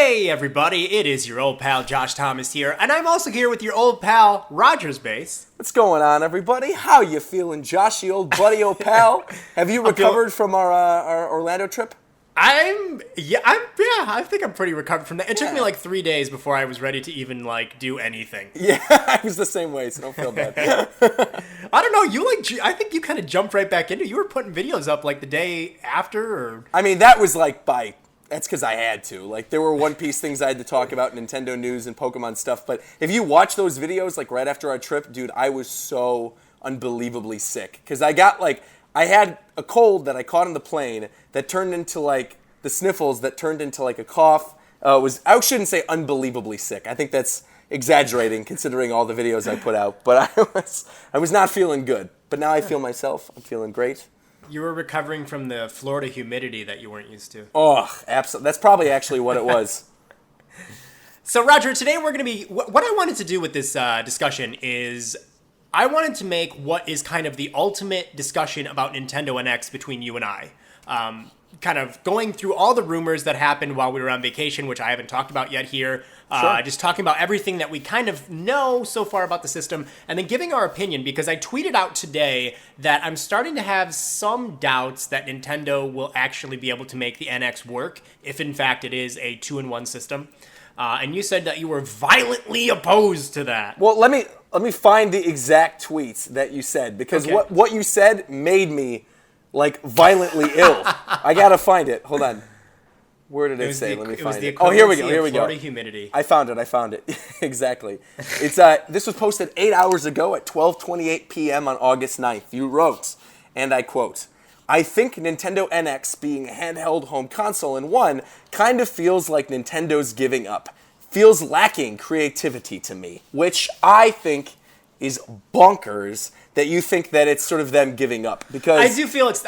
Hey everybody, it is your old pal Josh Thomas here, and I'm also here with your old pal RogersBase. What's going on, everybody? How you feeling, Joshy, old buddy, old pal? Have you recovered from our Orlando trip? I think I'm pretty recovered from that. It took me like 3 days before I was ready to even do anything. Yeah, I was the same way, so don't feel bad. I don't know, I think you kind of jumped right back into it. You were putting videos up the day after, or... I mean, that was that's because I had to. There were One Piece things I had to talk about, Nintendo news and Pokemon stuff. But if you watch those videos, right after our trip, dude, I was so unbelievably sick. Because I had a cold that I caught on the plane that turned into, the sniffles that turned into, a cough. I shouldn't say unbelievably sick. I think that's exaggerating considering all the videos I put out. But I was not feeling good. But now I feel myself. I'm feeling great. You were recovering from the Florida humidity that you weren't used to. Oh, absolutely. That's probably actually what it was. So, Roger, today we're going to be... What I wanted to do with this discussion is I wanted to make what is kind of the ultimate discussion about Nintendo NX between you and I. Kind of going through all the rumors that happened while we were on vacation, which I haven't talked about yet here. Sure. Just talking about everything that we kind of know so far about the system, and then giving our opinion, because I tweeted out today that I'm starting to have some doubts that Nintendo will actually be able to make the NX work, if in fact it is a 2-in-1 system. And you said that you were violently opposed to that. Well, let me find the exact tweets that you said, because Okay. what you said made me violently ill. I gotta find it. Hold on. Where did it say? Let me find it. Oh, here we go. Here we go. Florida humidity. I found it. Exactly. It's this was posted 8 hours ago at 12:28 p.m. on August 9th. You wrote, and I quote, "I think Nintendo NX being a handheld home console in one kind of feels like Nintendo's giving up. Feels lacking creativity to me," which I think is bonkers that you think that it's sort of them giving up, because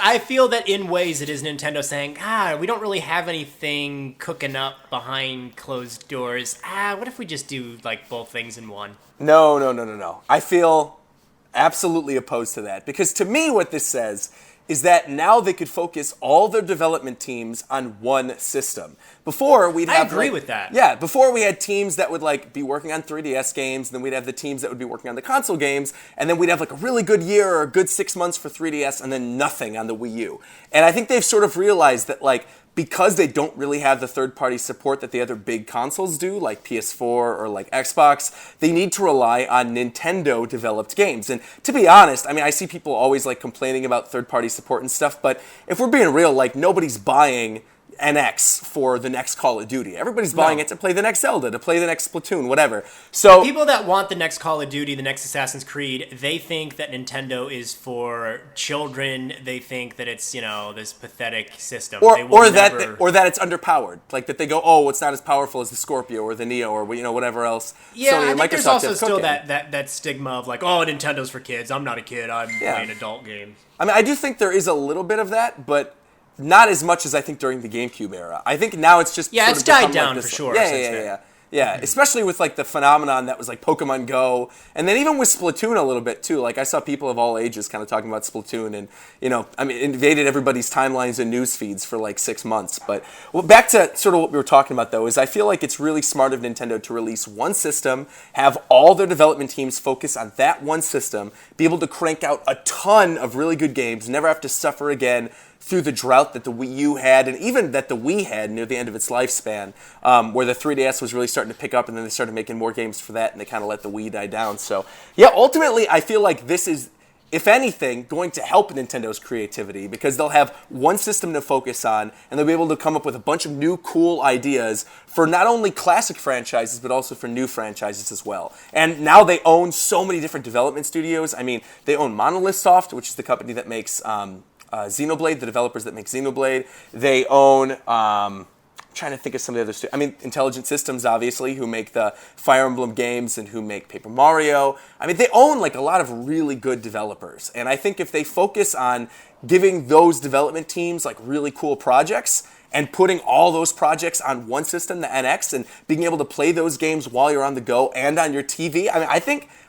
I feel that in ways it is Nintendo saying, we don't really have anything cooking up behind closed doors. What if we just do both things in one? No. I feel absolutely opposed to that, because to me what this says is that now they could focus all their development teams on one system. Before, we'd have... I agree with that. Yeah, before we had teams that would be working on 3DS games, and then we'd have the teams that would be working on the console games, and then we'd have a really good year or a good 6 months for 3DS, and then nothing on the Wii U. And I think they've sort of realized that because they don't really have the third-party support that the other big consoles do, like PS4 or Xbox, they need to rely on Nintendo-developed games. And to be honest, I see people always complaining about third-party support and stuff, but if we're being real, nobody's buying NX for the next Call of Duty. Everybody's buying it to play the next Zelda, to play the next Splatoon, whatever. So the people that want the next Call of Duty, the next Assassin's Creed, they think that Nintendo is for children. They think that it's, this pathetic system. Or that it's underpowered. That they go, oh, it's not as powerful as the Scorpio or the Neo or whatever else. Yeah, Sony I think there's Microsoft also still cooking. that stigma of Nintendo's for kids. I'm not a kid. I'm playing adult games. I do think there is a little bit of that, but not as much as I think during the GameCube era. I think now it's just it's died down for sure. Yeah. Mm-hmm. Especially with the phenomenon that was Pokemon Go, and then even with Splatoon a little bit too. I saw people of all ages kind of talking about Splatoon, and invaded everybody's timelines and news feeds for 6 months. But back to sort of what we were talking about though, is I feel it's really smart of Nintendo to release one system, have all their development teams focus on that one system, be able to crank out a ton of really good games, never have to suffer again through the drought that the Wii U had, and even that the Wii had near the end of its lifespan, where the 3DS was really starting to pick up, and then they started making more games for that, and they kind of let the Wii die down. So, yeah, ultimately, I feel this is, if anything, going to help Nintendo's creativity, because they'll have one system to focus on, and they'll be able to come up with a bunch of new cool ideas for not only classic franchises, but also for new franchises as well. And now they own so many different development studios. They own Monolith Soft, which is the company that makes... Xenoblade, the developers that make Xenoblade. They own, I'm trying to think of some of the other Intelligent Systems, obviously, who make the Fire Emblem games and who make Paper Mario. They own a lot of really good developers. And I think if they focus on giving those development teams really cool projects and putting all those projects on one system, the NX, and being able to play those games while you're on the go and on your TV, I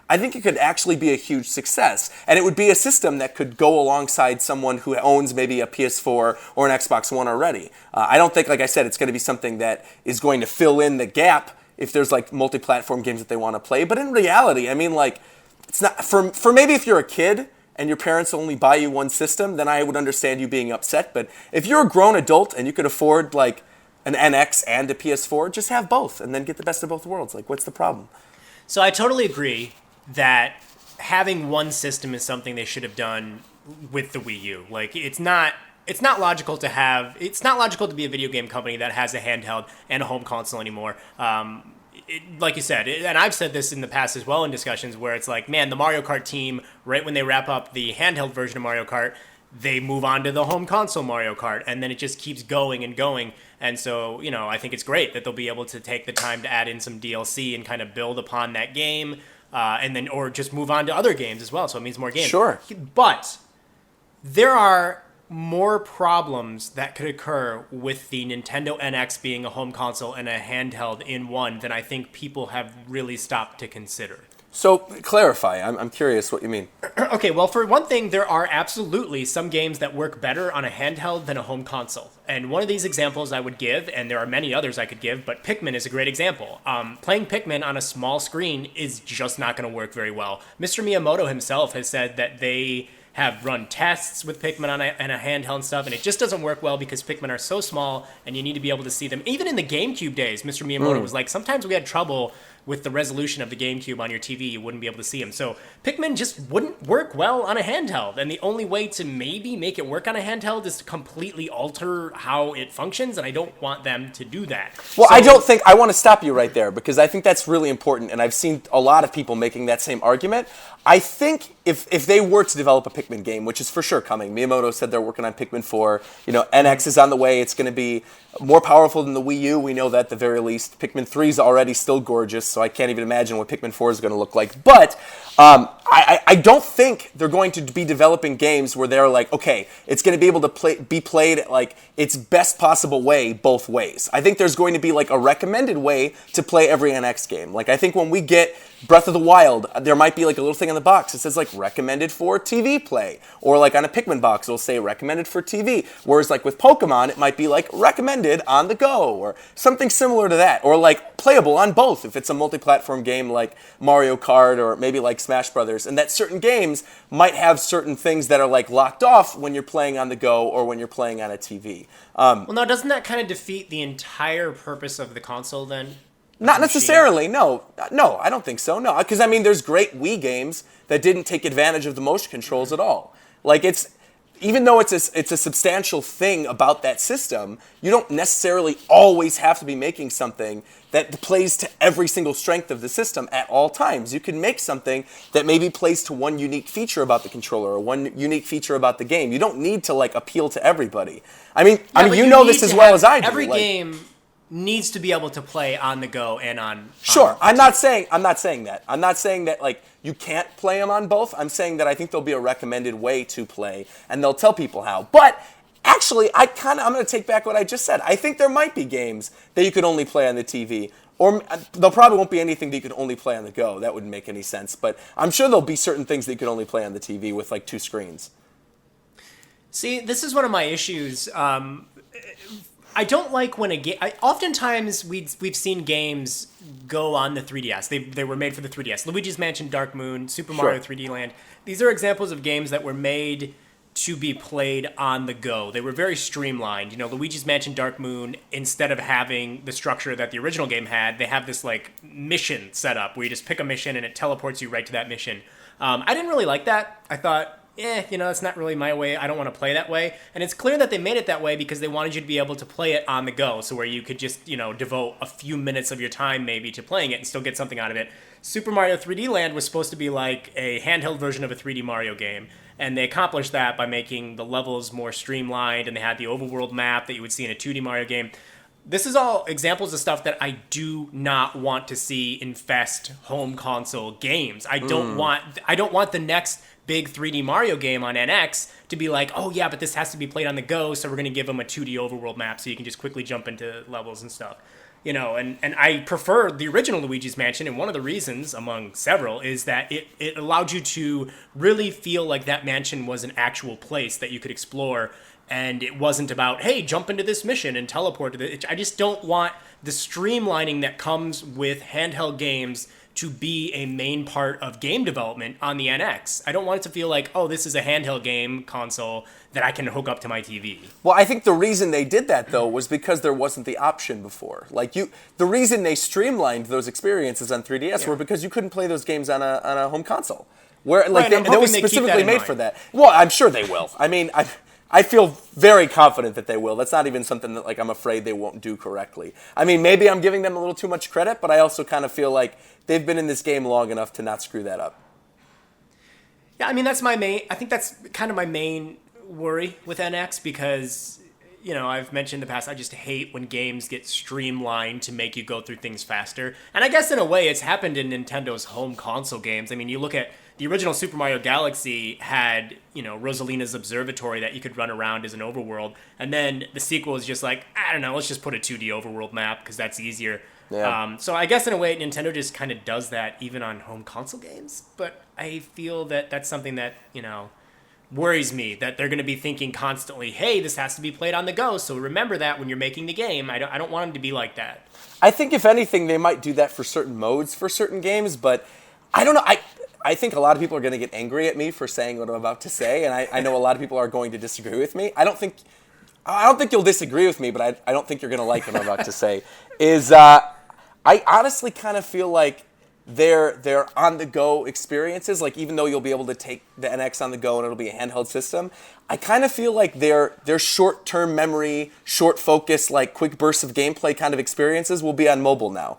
I think it could actually be a huge success. And it would be a system that could go alongside someone who owns maybe a PS4 or an Xbox One already. I don't think, like I said, it's going to be something that is going to fill in the gap if there's like multi-platform games that they want to play. But in reality, I mean, like, it's not for maybe if you're a kid and your parents only buy you one system, then I would understand you being upset. But if you're a grown adult and you could afford like an NX and a PS4, just have both and then get the best of both worlds. Like, what's the problem? So I totally agree that having one system is something they should have done with the Wii U. Like, it's not logical to be a video game company that has a handheld and a home console anymore. Like you said, and I've said this in the past as well in discussions where it's like, man, the Mario Kart team, right when they wrap up the handheld version of Mario Kart, they move on to the home console Mario Kart, and then it just keeps going and going. And so, I think it's great that they'll be able to take the time to add in some DLC and kind of build upon that game, and then, or just move on to other games as well. So it means more games. Sure. But there are more problems that could occur with the Nintendo NX being a home console and a handheld in one than I think people have really stopped to consider. So clarify. I'm curious what you mean. Okay, well, for one thing, there are absolutely some games that work better on a handheld than a home console. And one of these examples I would give, and there are many others I could give, but Pikmin is a great example. Playing Pikmin on a small screen is just not going to work very well. Mr. Miyamoto himself has said that they have run tests with Pikmin on a handheld and stuff, and it just doesn't work well because Pikmin are so small, and you need to be able to see them. Even in the GameCube days, Mr. Miyamoto was like, sometimes we had trouble with the resolution of the GameCube on your TV, you wouldn't be able to see them. So Pikmin just wouldn't work well on a handheld, and the only way to maybe make it work on a handheld is to completely alter how it functions, and I don't want them to do that. Well, I want to stop you right there because I think that's really important, and I've seen a lot of people making that same argument. I think if they were to develop a Pikmin game, which is for sure coming, Miyamoto said they're working on Pikmin 4, NX is on the way, it's going to be more powerful than the Wii U, we know that at the very least. Pikmin 3 is already still gorgeous, so I can't even imagine what Pikmin 4 is going to look like. But I don't think they're going to be developing games where they're like, okay, it's going to be able to be played like its best possible way both ways. I think there's going to be like a recommended way to play every NX game. Like, I think when we get Breath of the Wild, there might be like a little thing on the box that says like recommended for TV play, or like on a Pikmin box it'll say recommended for TV, whereas like with Pokemon it might be like recommended on the go or something similar to that, or like playable on both if it's a multi-platform game like Mario Kart or maybe like Smash Brothers, and that certain games might have certain things that are like locked off when you're playing on the go or when you're playing on a TV. Well, now doesn't that kind of defeat the entire purpose of the console then? Not necessarily, no, I don't think so, no, because I mean, there's great Wii games that didn't take advantage of the motion controls at all. Like, even though it's a substantial thing about that system, you don't necessarily always have to be making something that plays to every single strength of the system at all times. You can make something that maybe plays to one unique feature about the controller or one unique feature about the game. You don't need to like appeal to everybody. I mean, you know this as well as I do. Every game needs to be able to play on the go and on. Sure, I'm not saying that. I'm not saying that like you can't play them on both. I'm saying that I think there'll be a recommended way to play, and they'll tell people how. But actually, I'm going to take back what I just said. I think there might be games that you could only play on the TV, or there probably won't be anything that you could only play on the go. That wouldn't make any sense. But I'm sure there'll be certain things that you could only play on the TV with like two screens. See, this is one of my issues. I don't like when a game. Oftentimes, we've seen games go on the 3DS. They were made for the 3DS. Luigi's Mansion, Dark Moon, Super Mario 3D Land. These are examples of games that were made to be played on the go. They were very streamlined. Luigi's Mansion, Dark Moon, instead of having the structure that the original game had, they have this like mission set up where you just pick a mission and it teleports you right to that mission. I didn't really like that. I thought, that's not really my way. I don't want to play that way. And it's clear that they made it that way because they wanted you to be able to play it on the go. So where you could just, devote a few minutes of your time maybe to playing it and still get something out of it. Super Mario 3D Land was supposed to be like a handheld version of a 3D Mario game. And they accomplished that by making the levels more streamlined, and they had the overworld map that you would see in a 2D Mario game. This is all examples of stuff that I do not want to see infest home console games. I don't want the next big 3D Mario game on NX to be like, oh yeah, but this has to be played on the go, so we're going to give them a 2D overworld map so you can just quickly jump into levels and stuff. and I prefer the original Luigi's Mansion, and one of the reasons, among several, is that it allowed you to really feel like that mansion was an actual place that you could explore, and it wasn't about, hey, jump into this mission and teleport to this. I just don't want the streamlining that comes with handheld games to be a main part of game development on the NX. I don't want it to feel like, oh, this is a handheld game console that I can hook up to my TV. Well, I think the reason they did that, though, was because there wasn't the option before. The reason they streamlined those experiences on 3DS were because you couldn't play those games on a home console. Where they were specifically made for that. Well, I'm sure they will. I mean, I feel very confident that they will. That's not even something that I'm afraid they won't do correctly. I mean, maybe I'm giving them a little too much credit, but I also kind of feel like they've been in this game long enough to not screw that up. Yeah, I mean, I think that's kind of my main worry with NX, because I've mentioned in the past, I just hate when games get streamlined to make you go through things faster. And I guess in a way it's happened in Nintendo's home console games. I mean, you look at the original Super Mario Galaxy had, Rosalina's Observatory that you could run around as an overworld, and then the sequel is just like, I don't know, let's just put a 2D overworld map because that's easier. Yeah. So I guess in a way Nintendo just kind of does that even on home console games, but I feel that that's something that, worries me, that they're going to be thinking constantly, hey, this has to be played on the go, so remember that when you're making the game. I don't want them to be like that. I think if anything, they might do that for certain modes for certain games, but I don't know. I think a lot of people are going to get angry at me for saying what I'm about to say, and I know a lot of people are going to disagree with me. I don't think you'll disagree with me, but I don't think you're going to like what I'm about to say. I honestly kind of feel like they're on-the-go experiences. Like, even though you'll be able to take the NX on the go and it'll be a handheld system, I kind of feel like they're short-term memory, short focus, like quick bursts of gameplay kind of experiences will be on mobile now.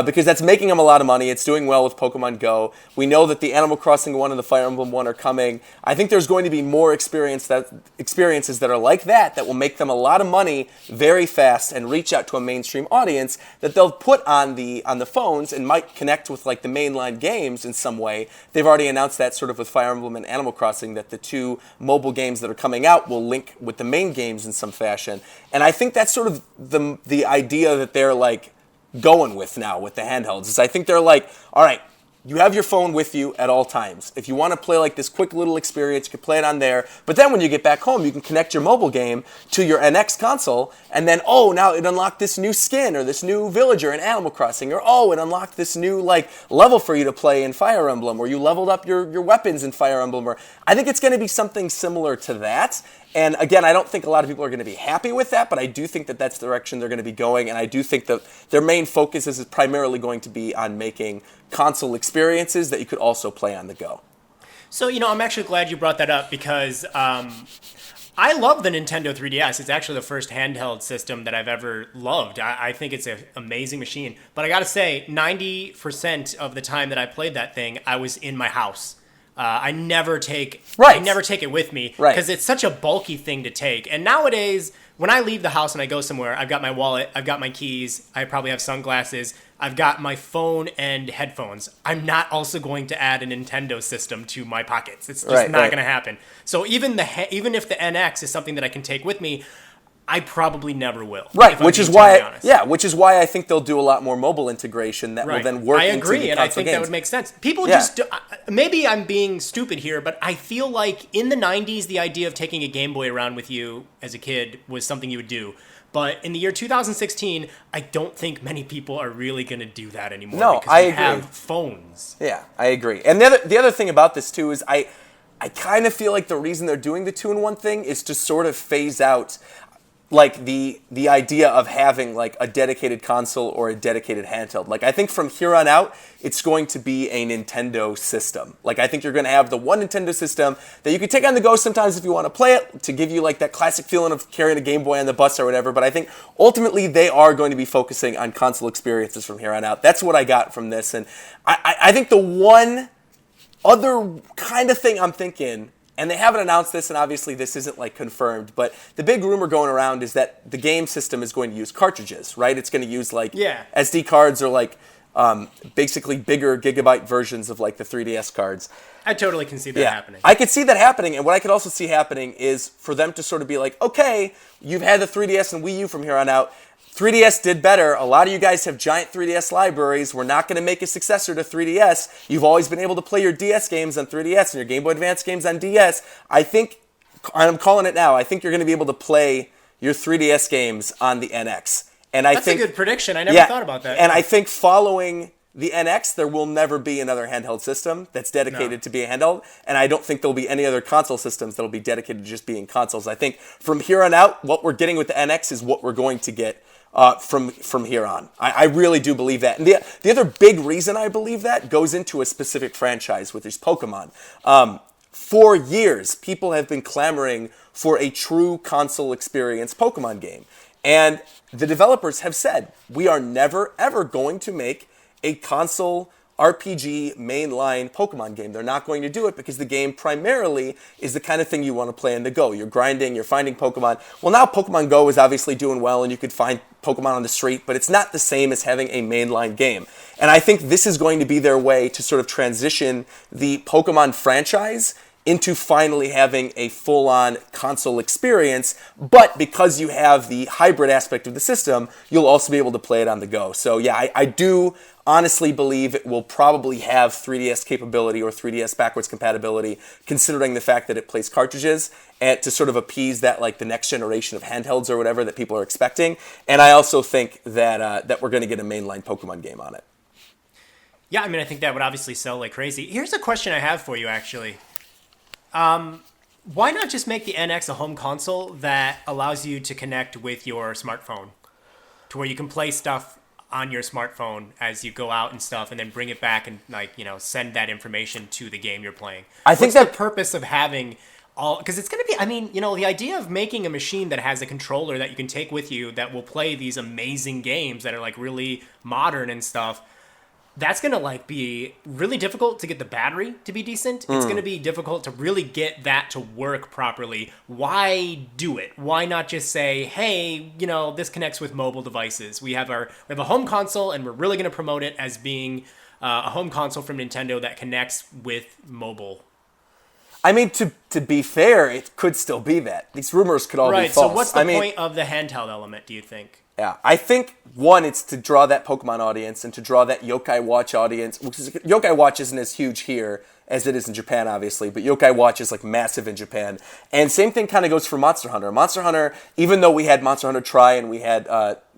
Because that's making them a lot of money. It's doing well with Pokemon Go. We know that the Animal Crossing 1 and the Fire Emblem 1 are coming. I think there's going to be more experiences that are like that will make them a lot of money very fast and reach out to a mainstream audience that they'll put on the phones and might connect with like the mainline games in some way. They've already announced that sort of with Fire Emblem and Animal Crossing, that the two mobile games that are coming out will link with the main games in some fashion. And I think that's sort of the idea that they're like going with now with the handhelds, is I think they're like, all right, you have your phone with you at all times. If you want to play like this quick little experience, you can play it on there. But then when you get back home, you can connect your mobile game to your NX console, and then, now it unlocked this new skin or this new villager in Animal Crossing, or it unlocked this new like level for you to play in Fire Emblem, or you leveled up your weapons in Fire Emblem. Or I think it's going to be something similar to that. And again, I don't think a lot of people are going to be happy with that, but I do think that that's the direction they're going to be going, and I do think that their main focus is primarily going to be on making console experiences that you could also play on the go. So, I'm actually glad you brought that up, because I love the Nintendo 3DS. It's actually the first handheld system that I've ever loved. I think it's an amazing machine. But I got to say, 90% of the time that I played that thing, I was in my house. I never take it with me, because it's such a bulky thing to take. And nowadays, when I leave the house and I go somewhere, I've got my wallet, I've got my keys, I probably have sunglasses, I've got my phone and headphones. I'm not also going to add a Nintendo system to my pockets. It's just not going to happen. So even if the NX is something that I can take with me, I probably never will. Right, which is why I think they'll do a lot more mobile integration that will then work into the console games. I agree, and I think that would make sense. People just maybe I'm being stupid here, but I feel like in the 90s, the idea of taking a Game Boy around with you as a kid was something you would do. But in the year 2016, I don't think many people are really going to do that anymore. No, because they have phones. Yeah, I agree. And the other thing about this too is I kind of feel like the reason they're doing the 2-in-1 thing is to sort of phase out like the idea of having like a dedicated console or a dedicated handheld. Like, I think from here on out, it's going to be a Nintendo system. Like, I think you're going to have the one Nintendo system that you can take on the go sometimes if you want to play it, to give you like that classic feeling of carrying a Game Boy on the bus or whatever. But I think ultimately they are going to be focusing on console experiences from here on out. That's what I got from this. And I think the one other kind of thing I'm thinking, and they haven't announced this, and obviously this isn't like confirmed, but the big rumor going around is that the game system is going to use cartridges, right? It's going to use like SD cards or like basically bigger gigabyte versions of like the 3DS cards. I totally can see that happening. I could see that happening, and what I could also see happening is for them to sort of be like, okay, you've had the 3DS and Wii U from here on out. 3DS did better. A lot of you guys have giant 3DS libraries. We're not going to make a successor to 3DS. You've always been able to play your DS games on 3DS and your Game Boy Advance games on DS. I think, I'm calling it now, I think you're going to be able to play your 3DS games on the NX. And That's a good prediction. I never thought about that. And I think following the NX, there will never be another handheld system that's dedicated to be a handheld, and I don't think there'll be any other console systems that'll be dedicated to just being consoles. I think from here on out, what we're getting with the NX is what we're going to get from here on. I really do believe that. And the other big reason I believe that goes into a specific franchise, which is Pokemon. For years, people have been clamoring for a true console experience Pokemon game. And the developers have said, we are never, ever going to make a console RPG mainline Pokemon game. They're not going to do it because the game primarily is the kind of thing you want to play on the go. You're grinding, you're finding Pokemon. Well, now Pokemon Go is obviously doing well and you could find Pokemon on the street, but it's not the same as having a mainline game. And I think this is going to be their way to sort of transition the Pokemon franchise into finally having a full-on console experience, but because you have the hybrid aspect of the system, you'll also be able to play it on the go. So yeah, I do honestly believe it will probably have 3DS capability or 3DS backwards compatibility, considering the fact that it plays cartridges, and to sort of appease that, like, the next generation of handhelds or whatever that people are expecting. And I also think that that we're going to get a mainline Pokemon game on it. Yeah, I mean, I think that would obviously sell like crazy. Here's a question I have for you, actually. Why not just make the NX a home console that allows you to connect with your smartphone to where you can play stuff on your smartphone as you go out and stuff, and then bring it back and, like, you know, send that information to the game you're playing? I think What's the purpose of having all, because it's going to be, I mean, you know, the idea of making a machine that has a controller that you can take with you that will play these amazing games that are, like, really modern and stuff, that's going to, like, be really difficult to get the battery to be decent. It's going to be difficult to really get that to work properly. Why do it? Why not just say, hey, you know, this connects with mobile devices. We have a home console, and we're really going to promote it as being a home console from Nintendo that connects with mobile. I mean, to be fair, it could still be that. These rumors could all be false. Right, so what's the point of the handheld element, do you think? Yeah, I think, one, it's to draw that Pokemon audience and to draw that Yokai Watch audience. Yokai Watch isn't as huge here as it is in Japan, obviously, but Yokai Watch is, like, massive in Japan. And same thing kind of goes for Monster Hunter. Monster Hunter, even though we had Monster Hunter Tri and we had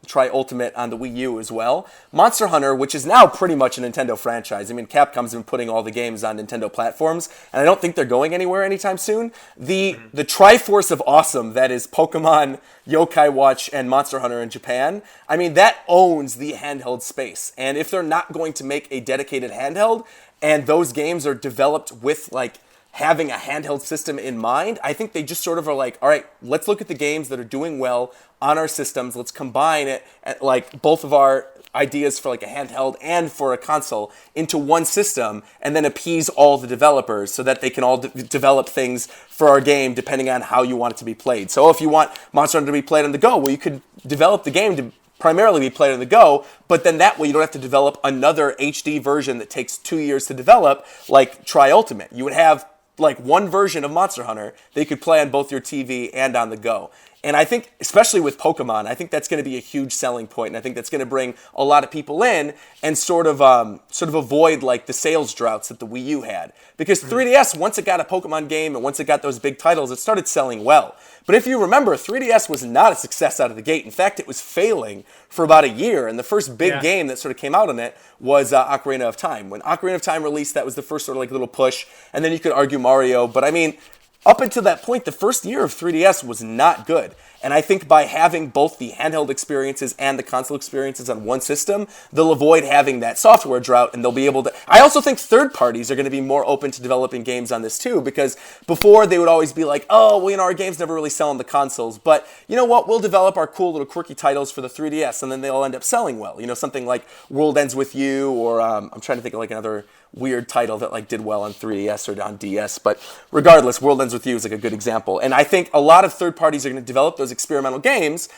Tri Ultimate on the Wii U as well, Monster Hunter, which is now pretty much a Nintendo franchise. I mean, Capcom's been putting all the games on Nintendo platforms, and I don't think they're going anywhere anytime soon. The Triforce of awesome that is Pokemon, Yokai Watch, and Monster Hunter in Japan, I mean, that owns the handheld space. And if they're not going to make a dedicated handheld, and those games are developed with, like, having a handheld system in mind, I think they just sort of are like, all right, let's look at the games that are doing well on our systems. Let's combine it, like, both of our ideas for, like, a handheld and for a console into one system, and then appease all the developers so that they can all develop things for our game depending on how you want it to be played. So if you want Monster Hunter to be played on the go, well, you could develop the game to primarily be played on the go, but then that way you don't have to develop another HD version that takes 2 years to develop, like Tri Ultimate. You would have, like, one version of Monster Hunter that you could play on both your TV and on the go. And I think, especially with Pokemon, I think that's going to be a huge selling point, and I think that's going to bring a lot of people in and sort of avoid, like, the sales droughts that the Wii U had. Because 3DS, once it got a Pokemon game and once it got those big titles, it started selling well. But if you remember, 3DS was not a success out of the gate. In fact, it was failing for about a year, and the first big game that sort of came out on it was Ocarina of Time. When Ocarina of Time released, that was the first sort of, like, little push, and then you could argue Mario, but I mean, up until that point, the first year of 3DS was not good. And I think by having both the handheld experiences and the console experiences on one system, they'll avoid having that software drought, and they'll be able to... I also think third parties are going to be more open to developing games on this too, because before they would always be like, oh, well, you know, our games never really sell on the consoles, but you know what, we'll develop our cool little quirky titles for the 3DS, and then they'll end up selling well. You know, something like World Ends With You, or I'm trying to think of, like, another weird title that, like, did well on 3DS or on DS, but regardless, World Ends With You is, like, a good example. And I think a lot of third parties are going to develop those experimental games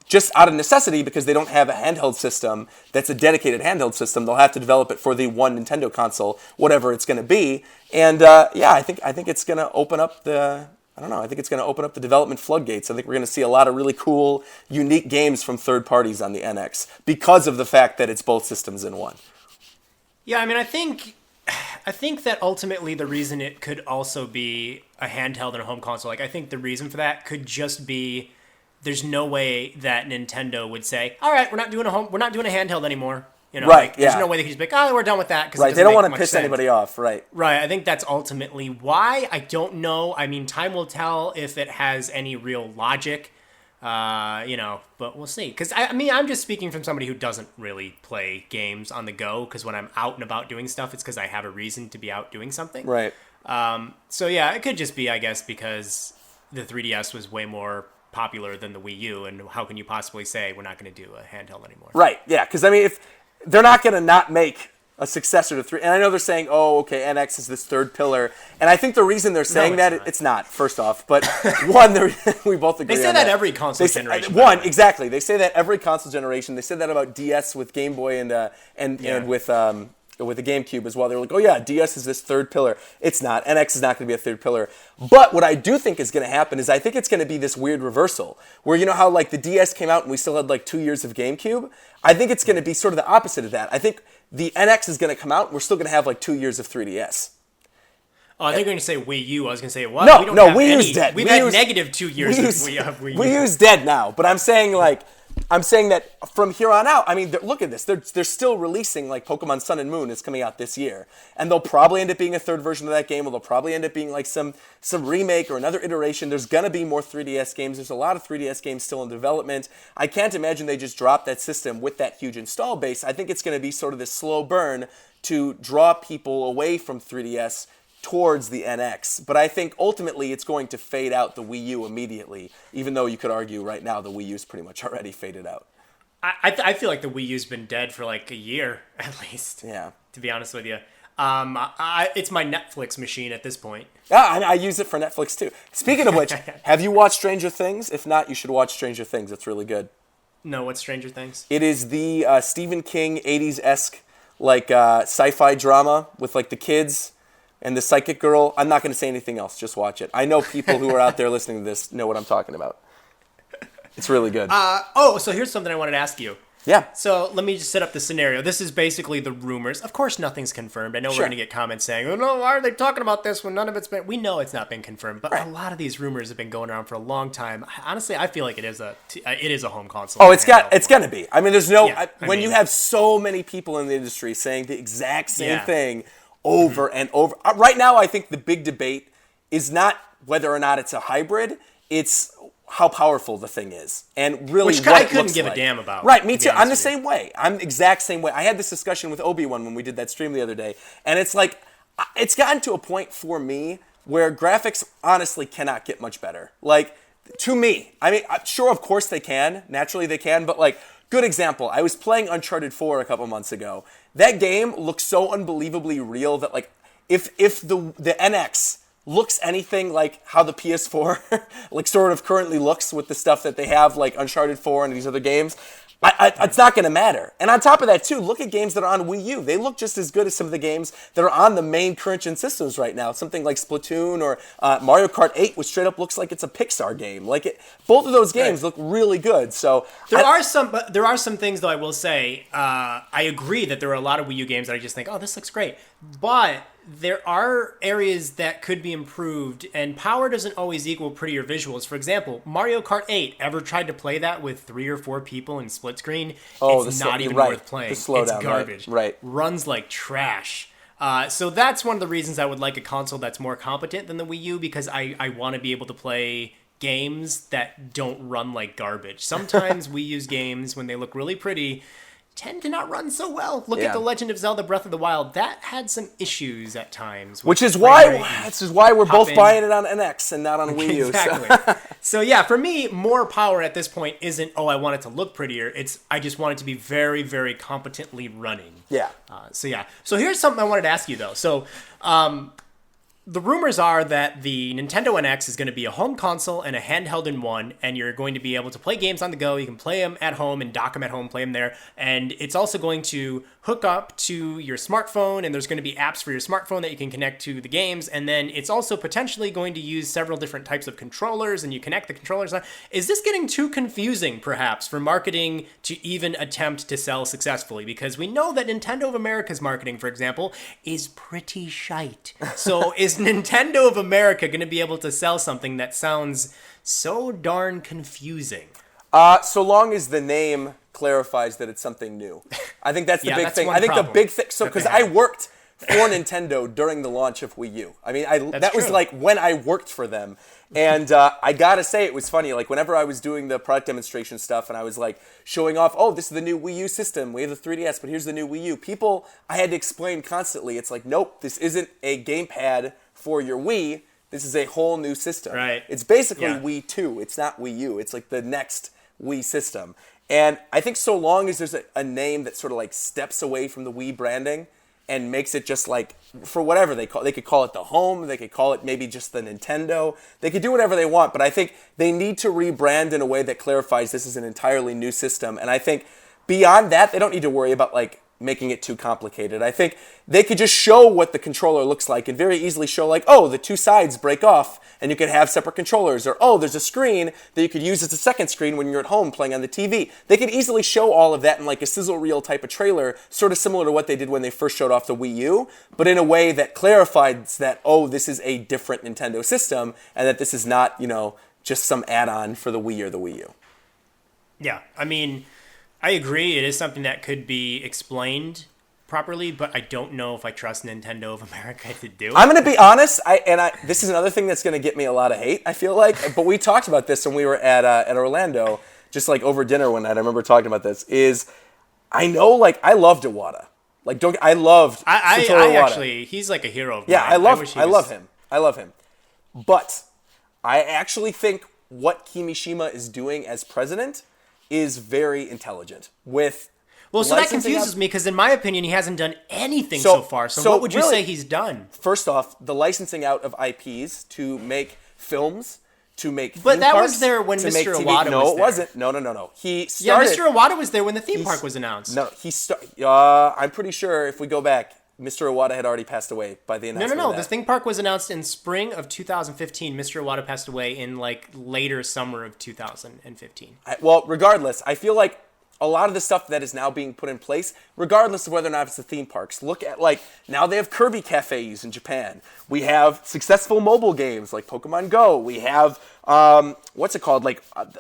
just out of necessity, because they don't have a handheld system that's a dedicated handheld system. They'll have to develop it for the one Nintendo console, whatever it's going to be. And yeah, I think it's going to open up the I don't know. I think it's going to open up the development floodgates. I think we're going to see a lot of really cool, unique games from third parties on the NX because of the fact that it's both systems in one. Yeah, I mean, I think that ultimately the reason it could also be a handheld and a home console, like I think the reason for that could just be there's no way that Nintendo would say, all right, we're not doing a handheld anymore. You know, right, there's no way they could just be like, oh, we're done with that. Right, they don't want to piss anybody off, right. Right, I think that's ultimately why. I don't know. I mean, time will tell if it has any real logic, but we'll see. Because, I'm just speaking from somebody who doesn't really play games on the go, because when I'm out and about doing stuff, it's because I have a reason to be out doing something. Right. So, yeah, it could just be, I guess, because the 3DS was way more popular than the Wii U, and how can you possibly say we're not going to do a handheld anymore? Right, yeah, because, I mean, if they're not going to not make a successor to 3. And I know they're saying, oh, okay, NX is this third pillar. And I think the reason they're saying it's not, first off. But one, we both agree on that. They say that every console generation. Exactly. They say that every console generation. They said that about DS with Game Boy and with the GameCube as well. They were like, oh yeah, DS is this third pillar. It's not. NX is not going to be a third pillar. But what I do think is going to happen is I think it's going to be this weird reversal where, you know how like the DS came out and we still had like 2 years of GameCube? I think it's going to be sort of the opposite of that. I think the NX is going to come out and we're still going to have like 2 years of 3DS. Oh, I think you're going to say Wii U. I was going to say, what? No, Wii U's dead. We've had negative 2 years of Wii U. Wii U's dead now, but I'm saying that from here on out, I mean, look at this. They're still releasing, like, Pokemon Sun and Moon is coming out this year. And they'll probably end up being a third version of that game, or they'll probably end up being, like, some remake or another iteration. There's going to be more 3DS games. There's a lot of 3DS games still in development. I can't imagine they just drop that system with that huge install base. I think it's going to be sort of this slow burn to draw people away from 3DS towards the NX. But I think ultimately it's going to fade out the Wii U immediately, even though you could argue right now the Wii U's pretty much already faded out. I feel like the Wii U's been dead for like a year at least. Yeah. To be honest with you. It's my Netflix machine at this point. Yeah, I use it for Netflix too. Speaking of which, have you watched Stranger Things? If not, you should watch Stranger Things. It's really good. No, what's Stranger Things? It is the Stephen King 80s-esque like sci-fi drama with like the kids and the psychic girl. I'm not going to say anything else. Just watch it. I know people who are out there listening to this know what I'm talking about. It's really good. So here's something I wanted to ask you. Yeah. So let me just set up the scenario. This is basically the rumors. Of course, nothing's confirmed. I know we're going to get comments saying, oh, no, why are they talking about this when none of it's been... We know it's not been confirmed, but a lot of these rumors have been going around for a long time. Honestly, I feel like it is a home console. Oh, it's going to be. I mean, there's no... when you have so many people in the industry saying the exact same thing over and over... Right now, I think the big debate is not whether or not it's a hybrid. It's how powerful the thing is, and really which what I couldn't give like. A damn about. Right, me too. I'm the same way. I'm the exact same way. I had this discussion with Obi-Wan when we did that stream the other day, and it's like, it's gotten to a point for me where graphics honestly cannot get much better. Like, to me, I mean, sure, of course they can. Naturally they can, but like, good example, I was playing Uncharted 4 a couple months ago. That game looks so unbelievably real that like, if the NX looks anything like how the PS4 like sort of currently looks with the stuff that they have like Uncharted 4 and these other games, it's not going to matter. And on top of that too, look at games that are on Wii U. They look just as good as some of the games that are on the main current-gen systems right now. Something like Splatoon or Mario Kart 8, which straight up looks like it's a Pixar game. Like both of those games look really good. So there are some things though I will say. I agree that there are a lot of Wii U games that I just think, oh, this looks great, but there are areas that could be improved, and power doesn't always equal prettier visuals. For example, Mario Kart 8, ever tried to play that with 3 or 4 people in split screen? It's not even worth playing. It's garbage. Right. Runs like trash. So that's one of the reasons I would like a console that's more competent than the Wii U, because I want to be able to play games that don't run like garbage. Sometimes Wii U's games, when they look really pretty, tend to not run so well. Look at The Legend of Zelda Breath of the Wild. That had some issues at times. Which is why we're both buying it on NX and not on Wii U. Exactly. So yeah, for me, more power at this point isn't, I want it to look prettier. It's, I just want it to be very, very competently running. Yeah. So here's something I wanted to ask you though. So, the rumors are that the Nintendo NX is going to be a home console and a handheld in one, and you're going to be able to play games on the go. You can play them at home and dock them at home, play them there. And it's also going to hook up to your smartphone, and there's going to be apps for your smartphone that you can connect to the games. And then it's also potentially going to use several different types of controllers, and you connect the controllers on. Is this getting too confusing, perhaps, for marketing to even attempt to sell successfully? Because we know that Nintendo of America's marketing, for example, is pretty shite. So is Nintendo of America going to be able to sell something that sounds so darn confusing? So long as the name clarifies that it's something new. I think that's the big thing. I think the big thing, so because I worked for Nintendo during the launch of Wii U. I mean, that was like when I worked for them. And I gotta say, it was funny. Like, whenever I was doing the product demonstration stuff and I was like showing off, oh, this is the new Wii U system. We have the 3DS, but here's the new Wii U. People, I had to explain constantly. It's like, nope, this isn't a gamepad for your Wii. This is a whole new system. Right. It's basically Wii 2. It's not Wii U. It's like the next Wii system. And I think so long as there's a name that sort of like steps away from the Wii branding and makes it just like, for whatever they could call it the home, they could call it maybe just the Nintendo, they could do whatever they want, but I think they need to rebrand in a way that clarifies this is an entirely new system. And I think beyond that, they don't need to worry about like making it too complicated. I think they could just show what the controller looks like and very easily show like, oh, the two sides break off and you could have separate controllers, or oh, there's a screen that you could use as a second screen when you're at home playing on the TV. They could easily show all of that in like a sizzle reel type of trailer, sort of similar to what they did when they first showed off the Wii U, but in a way that clarifies that, oh, this is a different Nintendo system and that this is not, just some add-on for the Wii or the Wii U. Yeah, I mean, I agree. It is something that could be explained properly, but I don't know if I trust Nintendo of America to do it. I'm going to be honest, this is another thing that's going to get me a lot of hate, I feel like, but we talked about this when we were at Orlando, just like over dinner one night. I remember talking about this, I know, like, I loved Iwata. Like, I loved Satoru Iwata. Actually, he's like a hero of mine. Yeah, I love him. But I actually think what Kimishima is doing as president is very intelligent with so that confuses me, because in my opinion he hasn't done anything so far. So what would you say he's done? First off, the licensing out of IPs to make films, to make theme But that parks, was there when Mr. Iwata was there. No, it wasn't. No. He started. Mr. Iwata was there when the theme park was announced. No, I'm pretty sure if we go back, Mr. Iwata had already passed away by the announcement. No. The theme park was announced in spring of 2015. Mr. Iwata passed away in like later summer of 2015. Well, regardless, I feel like a lot of the stuff that is now being put in place, regardless of whether or not it's the theme parks, look at like, now they have Kirby cafes in Japan. We have successful mobile games like Pokemon Go. We have,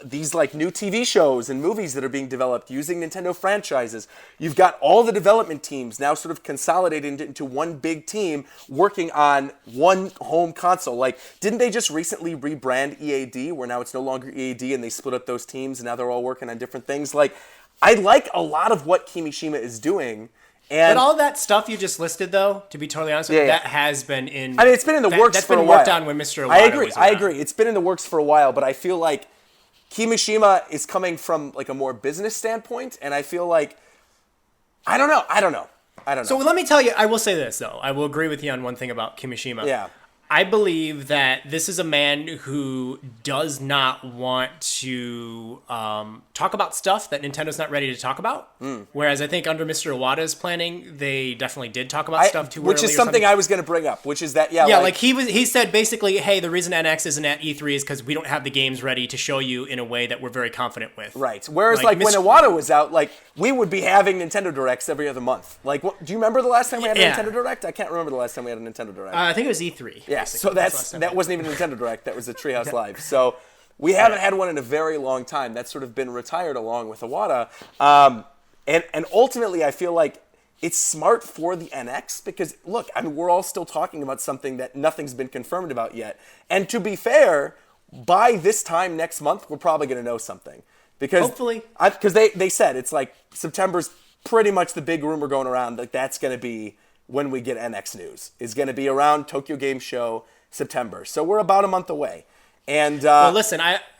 these like new TV shows and movies that are being developed using Nintendo franchises. You've got all the development teams now sort of consolidated into one big team working on one home console. Like, didn't they just recently rebrand EAD, where now it's no longer EAD and they split up those teams and now they're all working on different things? Like, I like a lot of what Kimishima is doing. But all that stuff you just listed, though, to be totally honest with you, that has been in... I mean, it's been in the works for a while. That's been worked on when Mr. Iwata was around. I agree. It's been in the works for a while, but I feel like Kimishima is coming from like a more business standpoint, and I feel like... I don't know. So let me tell you, I will say this, though. I will agree with you on one thing about Kimishima. Yeah. I believe that this is a man who does not want to talk about stuff that Nintendo's not ready to talk about. Whereas I think under Mr. Iwata's planning, they definitely did talk about stuff too early. Which is something I was going to bring up, which is that, like he said basically, hey, the reason NX isn't at E3 is because we don't have the games ready to show you in a way that we're very confident with. Right. Whereas when Iwata was out, like, we would be having Nintendo Directs every other month. Like, do you remember the last time we had a Nintendo Direct? I can't remember the last time we had a Nintendo Direct. I think it was E3. Yeah. So that wasn't even a Nintendo Direct. That was a Treehouse Live. So we haven't had one in a very long time. That's sort of been retired along with Iwata. And ultimately, I feel like it's smart for the NX because, look, I mean, we're all still talking about something that nothing's been confirmed about yet. And to be fair, by this time next month, we're probably going to know something. Because hopefully. Because they said it's like September's pretty much the big rumor going around. Like, that's going to be when we get NX news. It's going to be around Tokyo Game Show September. So we're about a month away. And well, listen,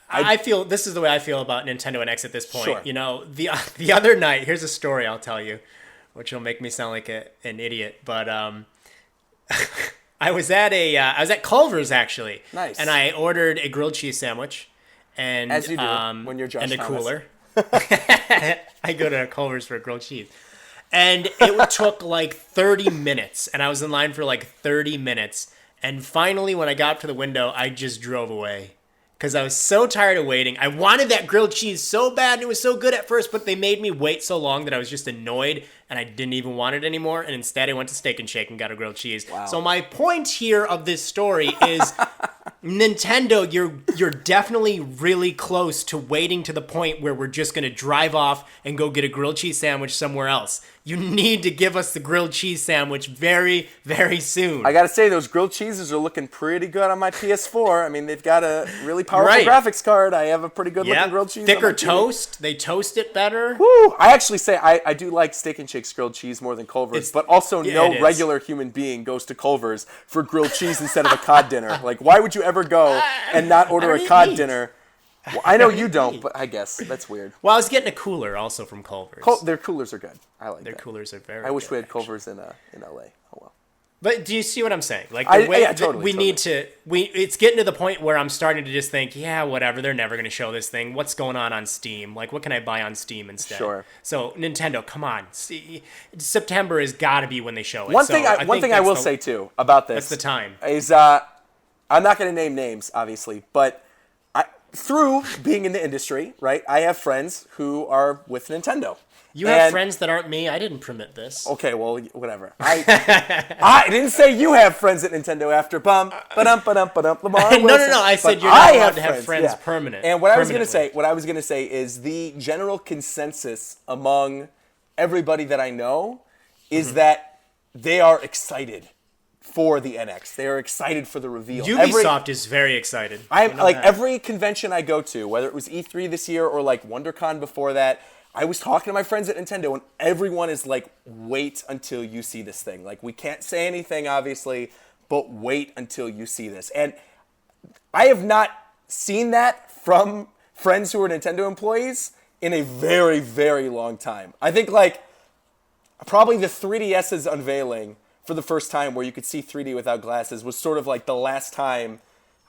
I feel this is the way I feel about Nintendo NX at this point. Sure. You know, the other night, here's a story I'll tell you, which will make me sound like an idiot. But I was at Culver's actually. Nice. And I ordered a grilled cheese sandwich, and As you do when you're Josh and a Thomas. cooler. I go to Culver's for a grilled cheese, and it took like 30 minutes, and I was in line for like 30 minutes, and finally, when I got up to the window, I just drove away. Because I was so tired of waiting. I wanted that grilled cheese so bad, and it was so good at first, but they made me wait so long that I was just annoyed, and I didn't even want it anymore. And instead, I went to Steak and Shake and got a grilled cheese. Wow. So my point here of this story is Nintendo, you're definitely really close to waiting to the point where we're just going to drive off and go get a grilled cheese sandwich somewhere else. You need to give us the grilled cheese sandwich very, very soon. I gotta say, those grilled cheeses are looking pretty good on my PS4. I mean, they've got a really powerful Right. graphics card. I have a pretty good looking grilled cheese. Thicker on my TV. toast. They toast it better. Woo! I actually say I do like Steak and Shake's grilled cheese more than Culver's, but also it no is. regular human being goes to Culver's for grilled cheese instead of a cod dinner. Like, why would you ever go and not order I a don't eat cod meat. dinner? Well, I know you don't, but I guess that's weird. Well, I was getting a cooler also from Culver's. Their coolers are good. I like Their that. coolers are very I wish good, we had actually. Culver's in LA. Oh well. But do you see what I'm saying? Like I- the way yeah, that totally, we need to, it's getting to the point where I'm starting to just think, yeah, whatever. They're never going to show this thing. What's going on Steam? Like, what can I buy on Steam instead? Sure. So Nintendo, come on. See, September has got to be when they show it. One So thing I think will that's say too about this That's the time. is I'm not going to name names, obviously, but through being in the industry, right, I have friends who are with Nintendo. You have friends that aren't me. I didn't permit this. Okay, well, whatever. I didn't say you have friends at Nintendo after No. I said you're not allowed to have friends permanent. And what I was going permanently. to say is the general consensus among everybody that I know is that they are excited for the NX. They are excited for the reveal. Ubisoft is very excited. I'm You know like that. every convention I go to, whether it was E3 this year or like WonderCon before that, I was talking to my friends at Nintendo, and everyone is like, wait until you see this thing. Like, we can't say anything, obviously, but wait until you see this. And I have not seen that from friends who are Nintendo employees in a very, very long time. I think like probably the 3DS's unveiling for the first time where you could see 3D without glasses was sort of like the last time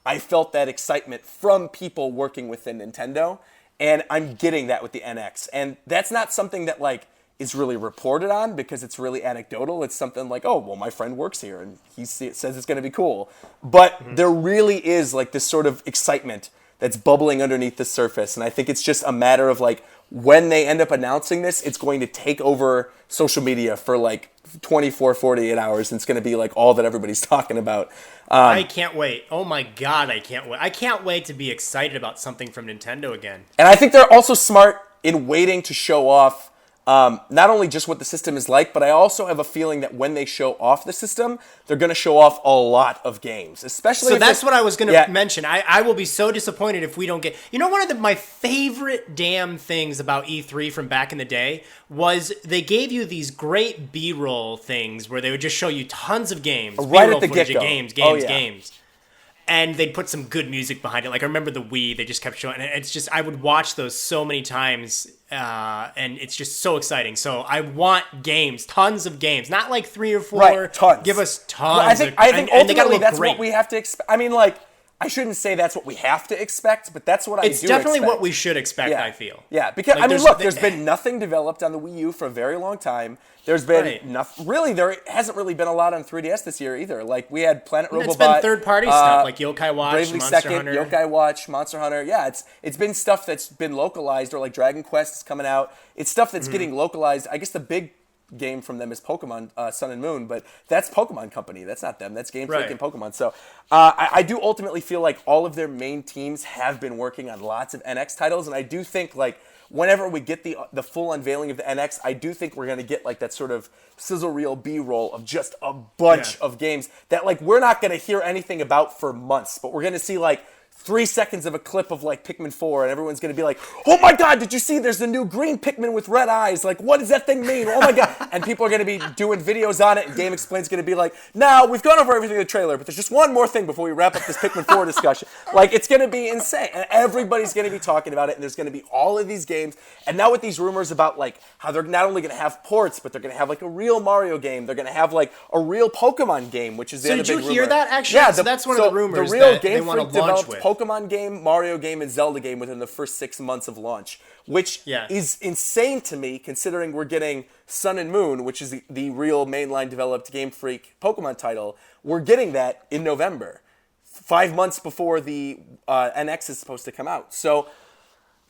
I felt that excitement from people working within Nintendo. And I'm getting that with the NX. And that's not something that like is really reported on because it's really anecdotal. It's something like, oh, well, my friend works here and he says it's going to be cool. But there really is like this sort of excitement that's bubbling underneath the surface. And I think it's just a matter of like when they end up announcing this, it's going to take over social media for like 24, 48 hours. And it's going to be like all that everybody's talking about. I can't wait. Oh my God, I can't wait. I can't wait to be excited about something from Nintendo again. And I think they're also smart in waiting to show off not only just what the system is like, but I also have a feeling that when they show off the system, they're going to show off a lot of games, especially. So if that's what I was going to Yeah. mention. I will be so disappointed if we don't get. You know, one of my favorite damn things about E3 from back in the day was they gave you these great B-roll things where they would just show you tons of games, Right B-roll at the footage of get-go. games, Oh, yeah. games. And they'd put some good music behind it. Like I remember the Wii, they just kept showing. And it's just I would watch those so many times, and it's just so exciting. So I want games, tons of games, not like 3 or 4. Right, tons. Give us tons. Well, I think and they gotta ultimately look that's great. what we have to expect. I mean, like, I shouldn't say that's what we have to expect, but that's what It's I do definitely expect. what we should expect, Yeah. I feel. Yeah, because Like, I mean, there's- look, there's been nothing developed on the Wii U for a very long time. There's been Right. nothing. Really, there hasn't really been a lot on 3DS this year either. Like we had Planet Robobot. It's been third-party stuff like Yokai Watch, Bravely Monster Second, Hunter. Yokai Watch, Monster Hunter. Yeah, it's been stuff that's been localized, or like Dragon Quest is coming out. It's stuff that's getting localized. I guess the big game from them is Pokemon Sun and Moon, but that's Pokemon Company. That's not them. That's Game Freak Right. and Pokemon. So I do ultimately feel like all of their main teams have been working on lots of NX titles, and I do think like whenever we get the full unveiling of the NX, I do think we're going to get like that sort of sizzle reel B-roll of just a bunch of games that like we're not going to hear anything about for months, but we're going to see like 3 seconds of a clip of like Pikmin 4, and everyone's gonna be like, "Oh my God, did you see? There's the new green Pikmin with red eyes. Like, what does that thing mean? Oh my God!" And people are gonna be doing videos on it, and Game Explain's gonna be like, "Now we've gone over everything in the trailer, but there's just one more thing before we wrap up this Pikmin 4 discussion." Like, it's gonna be insane, and everybody's gonna be talking about it, and there's gonna be all of these games, and now with these rumors about like how they're not only gonna have ports, but they're gonna have like a real Mario game. They're gonna have like a real Pokemon game, which is the other big rumor. So did you hear that actually? Yeah, so that's one of the rumors the real that Game they want Freak to launch developed with. Pokemon game, Mario game, and Zelda game within the first 6 months of launch, which is insane to me considering we're getting Sun and Moon, which is the real mainline developed Game Freak Pokemon title. We're getting that in November, 5 months before the NX is supposed to come out. So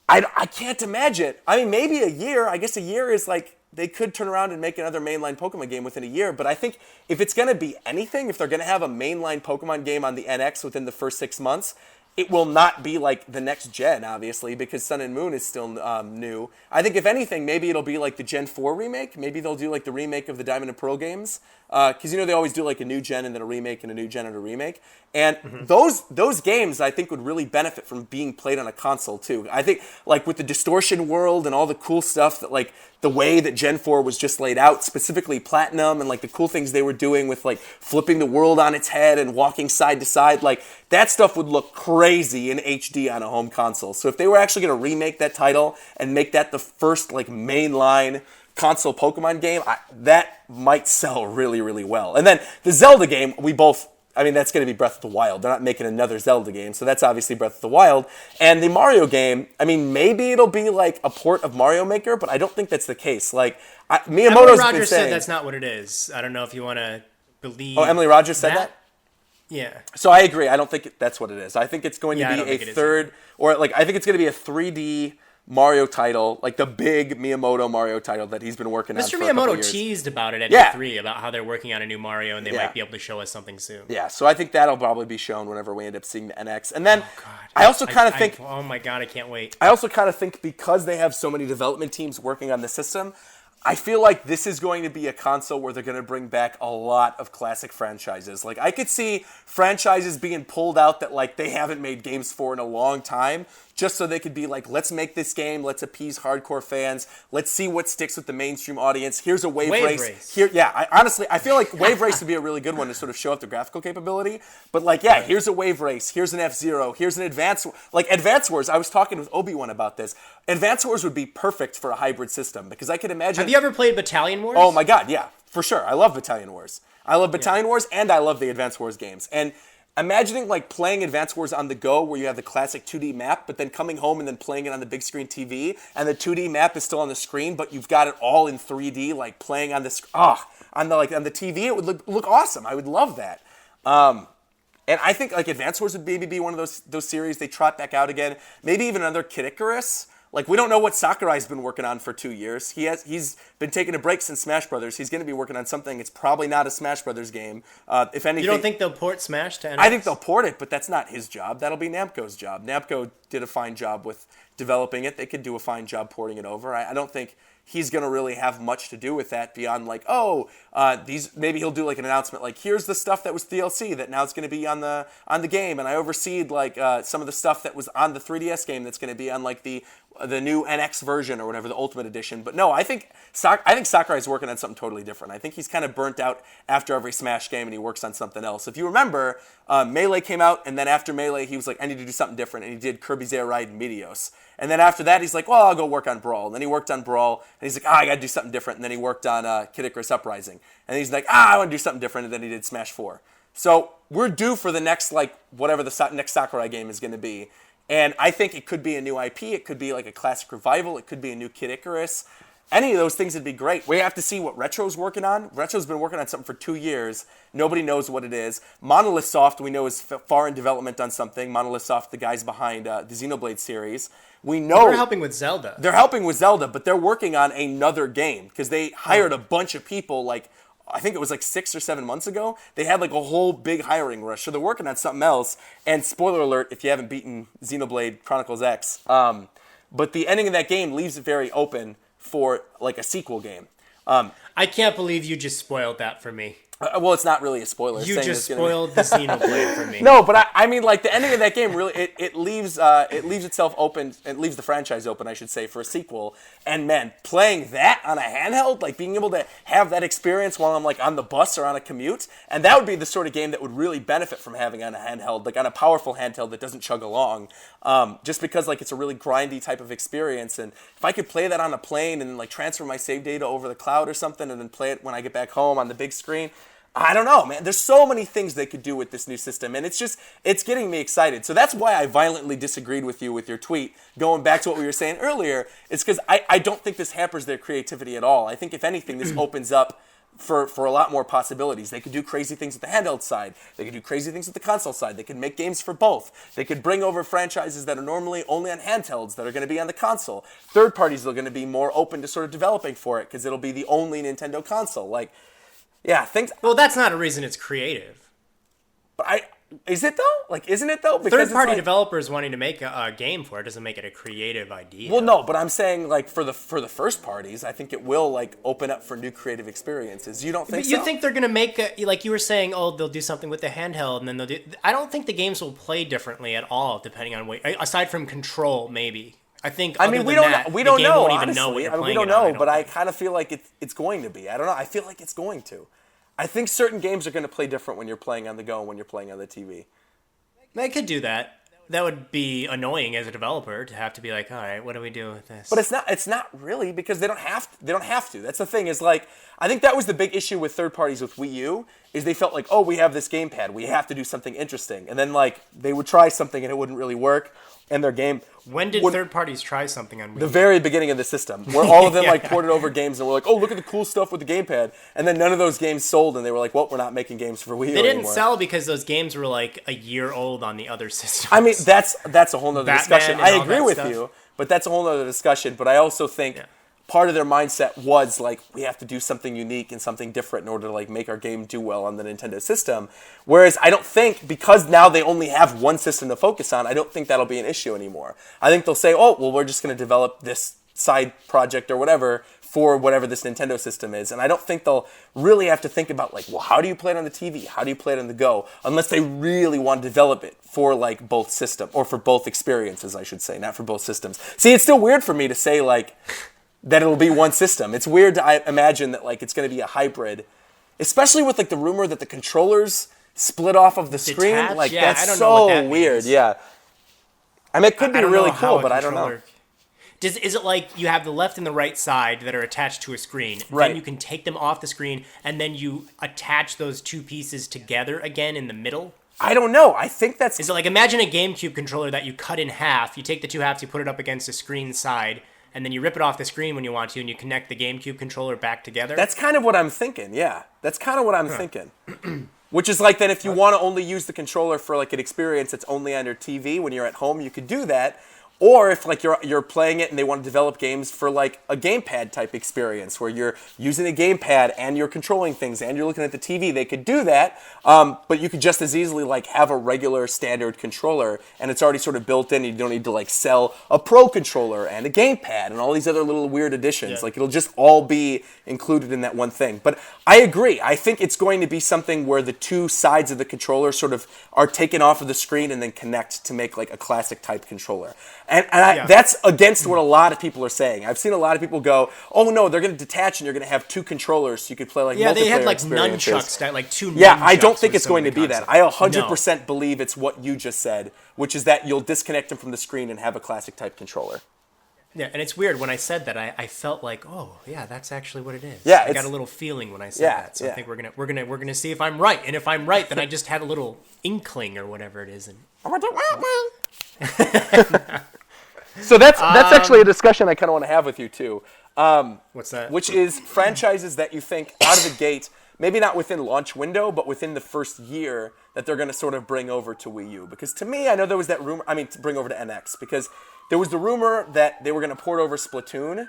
I can't imagine. I mean, maybe a year. I guess a year is like, they could turn around and make another mainline Pokemon game within a year, but I think if it's going to be anything, if they're going to have a mainline Pokemon game on the NX within the first 6 months, it will not be like the next gen, obviously, because Sun and Moon is still new. I think if anything, maybe it'll be like the Gen 4 remake. Maybe they'll do like the remake of the Diamond and Pearl games, because they always do like a new gen and then a remake and a new gen and a remake. And those games, I think, would really benefit from being played on a console too. I think like with the distortion world and all the cool stuff that like the way that Gen 4 was just laid out, specifically Platinum, and like the cool things they were doing with like flipping the world on its head and walking side to side, like that stuff would look crazy in HD on a home console. So if they were actually going to remake that title and make that the first like mainline console Pokemon game, that might sell really, really well. And then the Zelda game, that's going to be Breath of the Wild. They're not making another Zelda game, so that's obviously Breath of the Wild. And the Mario game, maybe it'll be like a port of Mario Maker, but I don't think that's the case. Like, Miyamoto's Rogers been saying, said that's not what it is. I don't know if you want to believe. Oh, Emily Rogers said that? Yeah. So I agree. I don't think that's what it is. I think it's going to be a third, or like I think it's going to be a 3D Mario title, like the big Miyamoto Mario title that he's been working on for a couple years. Mr. Miyamoto teased about it at E3 about how they're working on a new Mario and they might be able to show us something soon. Yeah, so I think that'll probably be shown whenever we end up seeing the NX. And then I also kind of think... oh my God, I can't wait. I also kind of think because they have so many development teams working on the system, I feel like this is going to be a console where they're going to bring back a lot of classic franchises. Like, I could see franchises being pulled out that, like, they haven't made games for in a long time, just so they could be like, let's make this game, let's appease hardcore fans, let's see what sticks with the mainstream audience. Here's a Wave Race. Honestly, I feel like Wave Race would be a really good one to sort of show up the graphical capability. But like, here's a Wave Race, here's an F-Zero, here's an Advance Wars. I was talking with Obi-Wan about this. Advance Wars would be perfect for a hybrid system, because I could imagine... Have you ever played Battalion Wars? Oh my God, yeah, for sure. I love Battalion Wars. I love Battalion Wars, and I love the Advance Wars games. And imagining like playing Advance Wars on the go, where you have the classic 2D map, but then coming home and then playing it on the big screen TV, and the 2D map is still on the screen, but you've got it all in 3D, like playing on the on the TV, it would look awesome. I would love that. And I think like Advance Wars would maybe be one of those series they trot back out again. Maybe even another Kid Icarus. Like, we don't know what Sakurai's been working on for 2 years. He's been taking a break since Smash Brothers. He's going to be working on something. It's probably not a Smash Brothers game. If anything, you don't think they'll port Smash to NX? I think they'll port it, but that's not his job. That'll be Namco's job. Namco did a fine job with developing it. They could do a fine job porting it over. I don't think he's going to really have much to do with that beyond like, maybe he'll do like an announcement like, here's the stuff that was DLC that now it's going to be on the game, and I overseed like some of the stuff that was on the 3DS game that's going to be on like the new NX version or whatever, the Ultimate Edition. But no, I think Sakurai's working on something totally different. I think he's kind of burnt out after every Smash game and he works on something else. If you remember, Melee came out, and then after Melee, he was like, I need to do something different, and he did Kirby's Air Ride and Meteos. And then after that, he's like, well, I'll go work on Brawl. And then he worked on Brawl, and he's like, I got to do something different. And then he worked on Kid Icarus Uprising. And he's like, I want to do something different, and then he did Smash 4. So we're due for the next, like, whatever the next Sakurai game is going to be. And I think it could be a new IP. It could be like a classic revival. It could be a new Kid Icarus. Any of those things would be great. We have to see what Retro's working on. Retro's been working on something for 2 years. Nobody knows what it is. Monolith Soft, we know, is far in development on something. Monolith Soft, the guys behind the Xenoblade series. We know they're helping with Zelda. They're helping with Zelda, but they're working on another game because they hired a bunch of people, like, I think it was like 6 or 7 months ago. They had like a whole big hiring rush. So they're working on something else. And spoiler alert, if you haven't beaten Xenoblade Chronicles X, but the ending of that game leaves it very open for like a sequel game. I can't believe you just spoiled that for me. Well, it's not really a spoiler. You saying just it's gonna be- spoiled the Xenoblade for me. No, but I mean, like the ending of that game really it leaves itself open. It leaves the franchise open, I should say, for a sequel. And man, playing that on a handheld, like being able to have that experience while I'm like on the bus or on a commute, and that would be the sort of game that would really benefit from having on a handheld, like on a powerful handheld that doesn't chug along. Just because like it's a really grindy type of experience, and if I could play that on a plane and like transfer my save data over the cloud or something, and then play it when I get back home on the big screen. I don't know, man. There's so many things they could do with this new system, and it's getting me excited. So that's why I violently disagreed with you with your tweet, going back to what we were saying earlier. It's because I don't think this hampers their creativity at all. I think, if anything, this opens up for a lot more possibilities. They could do crazy things with the handheld side. They could do crazy things with the console side. They could make games for both. They could bring over franchises that are normally only on handhelds that are going to be on the console. Third parties are going to be more open to sort of developing for it because it'll be the only Nintendo console. Like, yeah, things. Well, that's not a reason it's creative. But is it though? Like, isn't it though? Because Third-party developers wanting to make a game for it doesn't make it a creative idea. Well, no, but I'm saying like for the first parties, I think it will like open up for new creative experiences. You don't think? But you think they're gonna make like you were saying? Oh, they'll do something with the handheld, and then they'll do. I don't think the games will play differently at all, depending on what. Aside from Control, maybe. I think. I mean, we don't know. We don't know. Honestly, we don't know. But I kind of feel like it's going to be. I don't know. I feel like it's going to. I think certain games are going to play different when you're playing on the go and when you're playing on the TV. They could do that. That would be annoying as a developer to have to be like, all right, what do we do with this? But it's not really because they don't have to. That's the thing is like I think that was the big issue with third parties with Wii U is they felt like, oh, we have this gamepad, we have to do something interesting, and then like they would try something and it wouldn't really work, and their game. When did third parties try something on Wii U? The very beginning of the system, where all of them like ported over games and were like, oh, look at the cool stuff with the gamepad, and then none of those games sold, and they were like, well, we're not making games for Wii U They didn't anymore. sell because those games were like a year old on the other systems. I mean, that's a whole nother discussion. and I all agree that with stuff. you, but that's a whole nother discussion. But I also think part of their mindset was like, we have to do something unique and something different in order to like make our game do well on the Nintendo system. Whereas I don't think, because now they only have one system to focus on, I don't think that'll be an issue anymore. I think they'll say, oh, well, we're just going to develop this side project or whatever for whatever this Nintendo system is. And I don't think they'll really have to think about like, well, how do you play it on the TV? How do you play it on the go? Unless they really want to develop it for like both system or for both experiences, I should say, not for both systems. See, it's still weird for me to say like that it'll be one system. It's weird to imagine that like it's going to be a hybrid, especially with like the rumor that the controllers split off of the screen. Detached? Like Yeah, that's I don't know what so that weird. means. Yeah. I mean, it could be I don't really know how cool, a but I don't know. controller- Is it like you have the left and the right side that are attached to a screen? Right. Then you can take them off the screen, and then you attach those two pieces together again in the middle? I don't know. I think that's... Is it like, imagine a GameCube controller that you cut in half, you take the two halves, you put it up against the screen side, and then you rip it off the screen when you want to, and you connect the GameCube controller back together? That's kind of what I'm thinking, yeah. That's kind of what I'm thinking. Which is like that if you want to only use the controller for like an experience that's only on your TV when you're at home, you could do that. Or if like you're playing it and they want to develop games for like a gamepad type experience where you're using a gamepad and you're controlling things and you're looking at the TV, they could do that. But you could just as easily like have a regular standard controller and it's already sort of built in. You don't need to like sell a pro controller and a gamepad and all these other little weird additions. Yeah. Like it'll just all be included in that one thing. But I agree. I think it's going to be something where the two sides of the controller sort of are taken off of the screen and then connect to make like a classic type controller. And that's against what a lot of people are saying. I've seen a lot of people go, "Oh no, they're going to detach and you're going to have two controllers, so you could play like multiplayer they had like experiences." nunchucks, like two. Yeah, I don't nunchucks think was it's some going of to the be that. concept. I 100% believe it's what you just said, which is that you'll disconnect them from the screen and have a classic type controller. Yeah, and it's weird when I said that. I felt like, oh yeah, that's actually what it is. Yeah, I got a little feeling when I said Yeah, that. So yeah. I think we're gonna see if I'm right, and if I'm right, then I just had a little inkling or whatever it is. And So that's actually a discussion I kind of want to have with you too. what's that? Which is franchises that you think out of the gate, maybe not within launch window, but within the first year that they're going to sort of bring over to Wii U. Because to me, I know there was that rumor, to bring over to NX, because there was the rumor that they were going to port over Splatoon,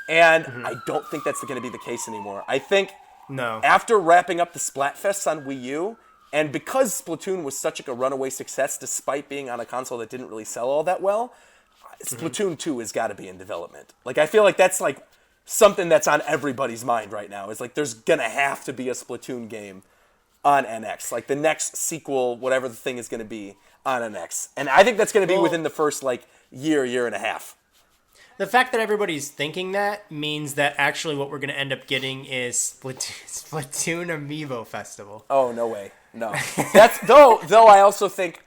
and I don't think that's going to be the case anymore. I think No. after wrapping up the Splatfests on Wii U, and because Splatoon was such a runaway success despite being on a console that didn't really sell all that well, Splatoon 2 has got to be in development. Like, I feel like that's like something that's on everybody's mind right now. It's like there's gonna have to be a Splatoon game on NX, like the next sequel, whatever the thing is going to be on NX. And I think that's going to be within the first like year and a half. The fact that everybody's thinking that means that actually what we're going to end up getting is Splatoon Amiibo Festival. Oh, no way. No. That's though I also think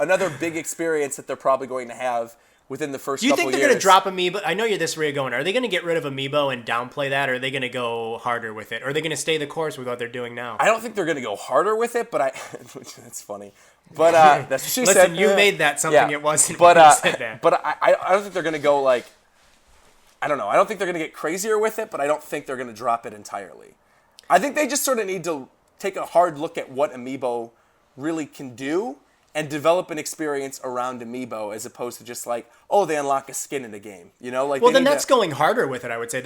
another big experience that they're probably going to have within the first couple years. Do you think they're going to drop Amiibo? I know you're this way going. Are they going to get rid of Amiibo and downplay that, or are they going to go harder with it? Or are they going to stay the course with what they're doing now? I don't think they're going to go harder with it, but that's funny. But that's what she said. Listen, you made that something it wasn't. But you said that. But I don't think they're going to go like, I don't know. I don't think they're going to get crazier with it, but I don't think they're going to drop it entirely. I think they just sort of need to take a hard look at what Amiibo really can do and develop an experience around Amiibo as opposed to just like, oh, they unlock a skin in the game. You know, like. Well, then that's going harder with it. I would say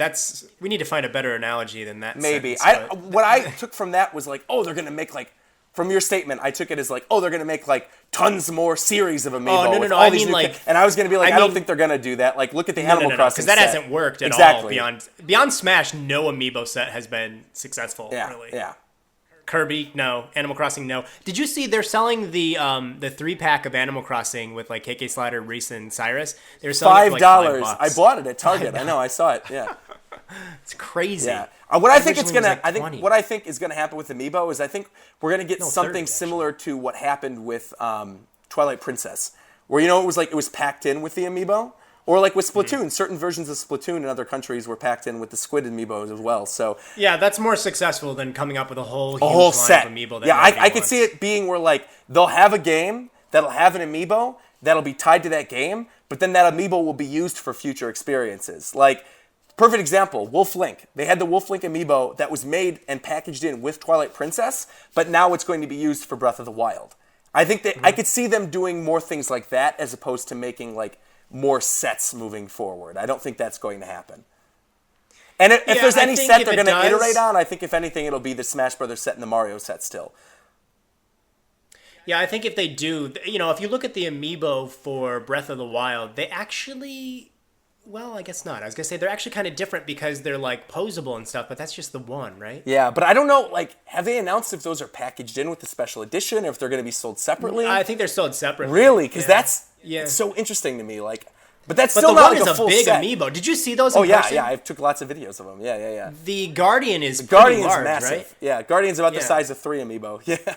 we need to find a better analogy than that. Maybe sentence, what I took from that was like, oh, they're going to make like. From your statement, I took it as like, oh, they're going to make like tons more series of Amiibo. Oh, no. I mean, like, and I was going to be like, I don't think they're going to do that. Like, look at the Animal Crossing because that set. hasn't worked at all. Beyond Smash, no Amiibo set has been successful. Yeah, really. Yeah. Kirby, no. Animal Crossing, no. Did you see they're selling the 3-pack of Animal Crossing with like KK Slider, Reese, and Cyrus? They're selling it for like $5. I bought it at Target. I know, I saw it. Yeah. It's crazy. Yeah. What I think is gonna happen with Amiibo is I think we're gonna get something similar to what happened with Twilight Princess, where it was packed in with the Amiibo, or like with Splatoon, certain versions of Splatoon in other countries were packed in with the Squid Amiibos as well. So yeah, that's more successful than coming up with a whole set line of Amiibo. I could see it being where like they'll have a game that'll have an Amiibo that'll be tied to that game, but then that Amiibo will be used for future experiences, like. Perfect example, Wolf Link. They had the Wolf Link Amiibo that was made and packaged in with Twilight Princess, but now it's going to be used for Breath of the Wild. I think that I could see them doing more things like that as opposed to making like more sets moving forward. I don't think that's going to happen. And if there's any set they're going to iterate on, I think if anything it'll be the Smash Brothers set and the Mario set still. Yeah, I think if they do, if you look at the Amiibo for Breath of the Wild, they actually... Well, I guess not. I was going to say they're actually kind of different because they're like posable and stuff, but that's just the one, right? Yeah, but I don't know, like, have they announced if those are packaged in with the special edition or if they're going to be sold separately? I think they're sold separately. Really? Because that's so interesting to me. Like, but that's still not like a full set. But the one is a big Amiibo. Did you see those in person? Yeah. I took lots of videos of them. Yeah. The Guardian is pretty large, massive. Right? Yeah, Guardian's about the size of 3 Amiibo. Yeah.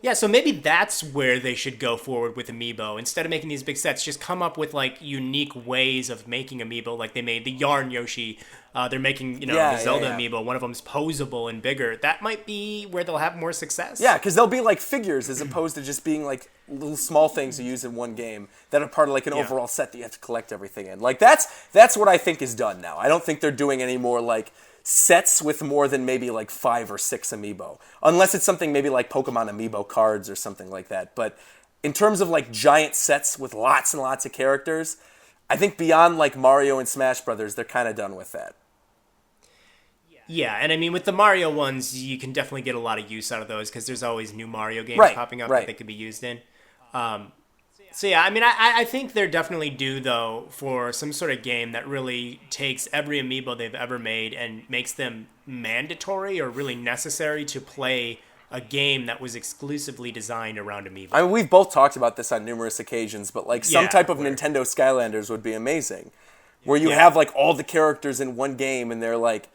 Yeah, so maybe that's where they should go forward with Amiibo. Instead of making these big sets, just come up with like unique ways of making Amiibo. Like they made the Yarn Yoshi. They're making, the Zelda Amiibo. One of them's posable and bigger. That might be where they'll have more success. Yeah, because they'll be like figures as opposed to just being like little small things you use in one game that are part of like an overall set that you have to collect everything in. Like that's what I think is done now. I don't think they're doing any more like sets with more than maybe like 5 or 6 Amiibo. Unless it's something maybe like Pokemon Amiibo cards or something like that. But in terms of like giant sets with lots and lots of characters, I think beyond like Mario and Smash Brothers, they're kind of done with that. Yeah, and I mean with the Mario ones, you can definitely get a lot of use out of those because there's always new Mario games popping up that they could be used in. So yeah, I mean, I think they're definitely due, though, for some sort of game that really takes every Amiibo they've ever made and makes them mandatory or really necessary to play a game that was exclusively designed around Amiibo. I mean, we've both talked about this on numerous occasions, but like some type of Nintendo Skylanders would be amazing. Where you have like all the characters in one game and they're like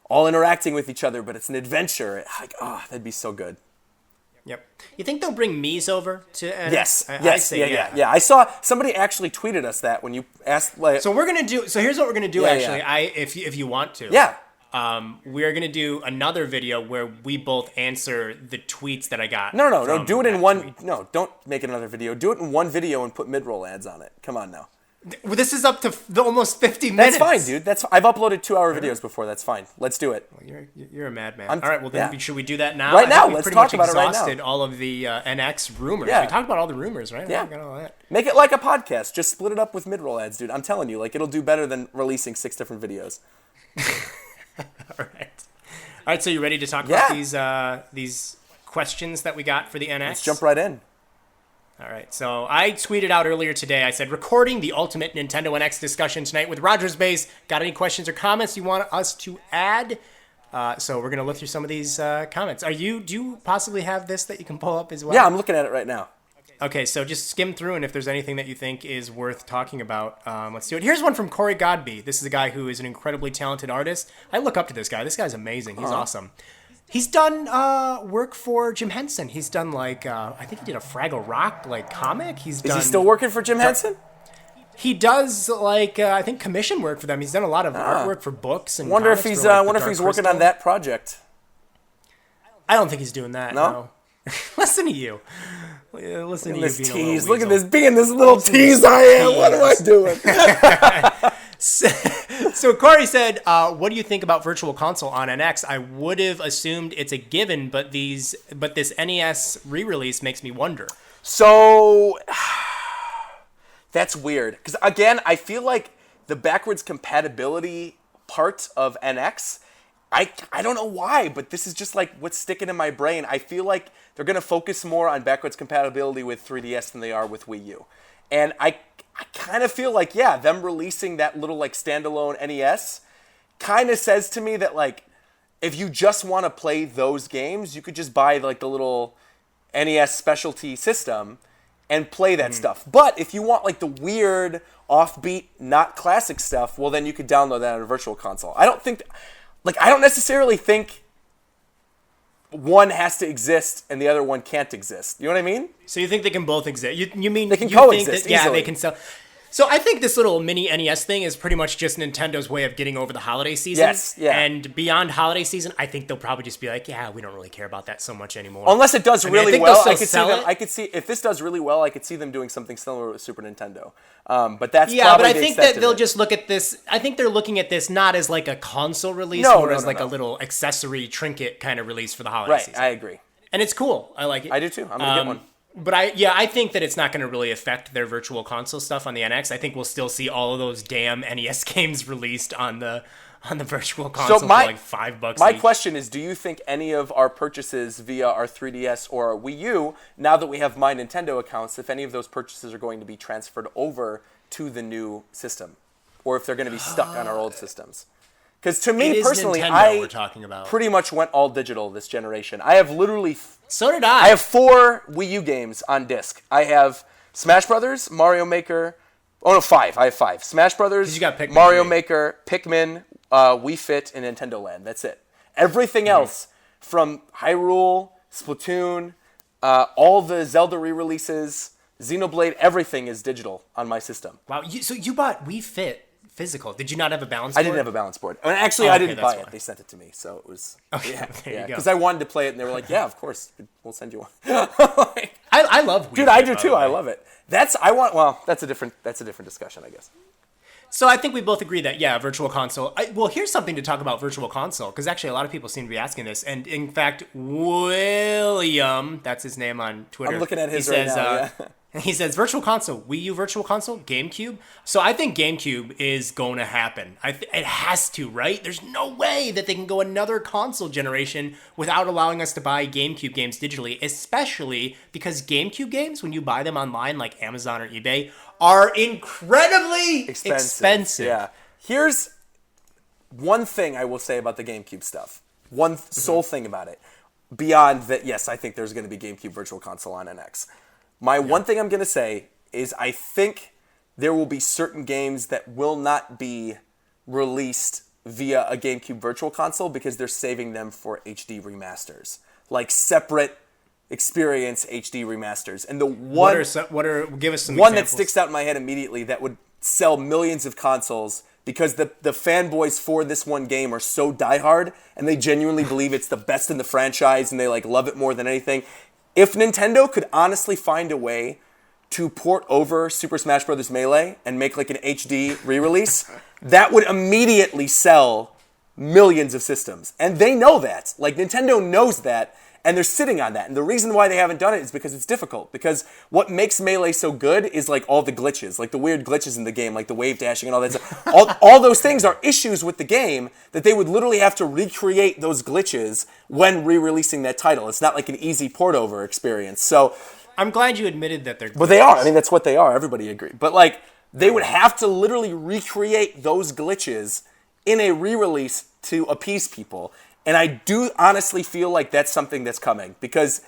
all interacting with each other, but it's an adventure. Like, that'd be so good. Yep. You think they'll bring Mii's over to NX? Yes. I saw somebody actually tweeted us that when you asked. Like, so here's what we're gonna do. If you want to. Yeah. We're gonna do another video where we both answer the tweets that I got. No. Do it in one. Tweet. No, don't make another video. Do it in one video and put mid-roll ads on it. Come on now. This is up to almost 50 minutes. That's fine, dude. I've uploaded 2-hour videos before. That's fine. Let's do it. Well, you're a madman. All right, well then should we do that now? Right now, let's talk about it right now. Exhausted all of the NX rumors. Yeah. We talked about all the rumors, right? Yeah. We got all that. Make it like a podcast. Just split it up with mid-roll ads, dude. I'm telling you, like it'll do better than releasing 6 different videos. All right. So you ready to talk about these questions that we got for the NX? Let's jump right in. All right, so I tweeted out earlier today, I said, recording the ultimate Nintendo NX discussion tonight with RogersBase. Got any questions or comments you want us to add? So we're gonna look through some of these comments. Do you possibly have this that you can pull up as well? Yeah, I'm looking at it right now. Okay, so just skim through, and if there's anything that you think is worth talking about, let's do it. Here's one from Corey Godby. This is a guy who is an incredibly talented artist. I look up to this guy. This guy's amazing. He's awesome. He's done work for Jim Henson. He's done I think he did a Fraggle Rock comic. Is he still working for Jim Henson? He does I think commission work for them. He's done a lot of artwork for books and. Wonder if he's working on that project. I don't think he's doing that. No. Listen to you. Listen to you being tease. Look at this being this little tease I am. What am I doing? So Corey said, "What do you think about Virtual Console on NX? I would have assumed it's a given, but this NES re-release makes me wonder." So that's weird because again, I feel like the backwards compatibility part of NX. I don't know why, but this is just what's sticking in my brain. I feel like they're going to focus more on backwards compatibility with 3DS than they are with Wii U. And I kind of feel like, yeah, them releasing that little standalone NES kind of says to me that if you just want to play those games, you could just buy the little NES specialty system and play that stuff. But if you want the weird, offbeat, not classic stuff, well then you could download that on a Virtual Console. I don't think... I don't necessarily think one has to exist and the other one can't exist. You know what I mean? So you think they can both exist? You mean they can coexist easily. Yeah, they can sell. So I think this little mini NES thing is pretty much just Nintendo's way of getting over the holiday season. Yes, yeah. And beyond holiday season, I think they'll probably just be yeah, we don't really care about that so much anymore. Unless it does really well, I could see if this does really well, I could see them doing something similar with Super Nintendo. But that's but I think that they'll just look at this. I think they're looking at this not as a console release, more as a little accessory trinket kind of release for the holiday season. Right, I agree. And it's cool. I like it. I do too. I'm gonna get one. But I think that it's not going to really affect their Virtual Console stuff on the NX. I think we'll still see all of those damn NES games released on the Virtual Console for $5 My each. question is, do you think any of our purchases via our 3DS or our Wii U, now that we have My Nintendo accounts, if any of those purchases are going to be transferred over to the new system? Or if they're going to be stuck on our old systems? Because to me personally, we're talking about. Pretty much went all digital this generation. I have literally... So did I. I have 4 Wii U games on disc. I have Smash Brothers, Mario Maker... Oh, no, 5. I have 5. Smash Brothers, you got Pikmin, Mario Maker, Pikmin, Wii Fit, and Nintendo Land. That's it. Everything else, from Hyrule, Splatoon, all the Zelda re-releases, Xenoblade, everything is digital on my system. Wow, so you bought Wii Fit physical. Did you not have a balance board? I didn't have a balance board. I mean, actually, I didn't buy it. They sent it to me, so it was... Okay, yeah, there you go. Because I wanted to play it, and they were like, yeah, of course, we'll send you one. I love Wii Dude, Fit, I do too. I love it. That's a different discussion, I guess. So I think we both agree that, yeah, Virtual Console. Well, here's something to talk about Virtual Console, because actually a lot of people seem to be asking this. And in fact, William, that's his name on Twitter. I'm looking at his right now, yeah. He says, Virtual Console, Wii U Virtual Console, GameCube. So I think GameCube is going to happen. It has to, right? There's no way that they can go another console generation without allowing us to buy GameCube games digitally, especially because GameCube games, when you buy them online like Amazon or eBay, are incredibly expensive. Yeah. Here's one thing I will say about the GameCube stuff. One sole thing about it. Beyond that, yes, I think there's going to be GameCube Virtual Console on NX. One thing I'm going to say is I think there will be certain games that will not be released via a GameCube Virtual Console because they're saving them for HD remasters, like separate experience HD remasters. And the one give us some one examples. that sticks out in my head immediately that would sell millions of consoles because the fanboys for this one game are so diehard and they genuinely believe it's the best in the franchise and they love it more than anything. If Nintendo could honestly find a way to port over Super Smash Bros. Melee and make an HD re-release, that would immediately sell millions of systems. And they know that. Nintendo knows that, and they're sitting on that. And the reason why they haven't done it is because it's difficult. Because what makes Melee so good is all the glitches, the weird glitches in the game, the wave dashing and all that stuff. all those things are issues with the game that they would literally have to recreate those glitches when re-releasing that title. It's not an easy port over experience. So I'm glad you admitted that they're glitches. But they are. I mean, that's what they are. Everybody agrees. But they would have to literally recreate those glitches in a re-release to appease people. And I do honestly feel like that's something that's coming because,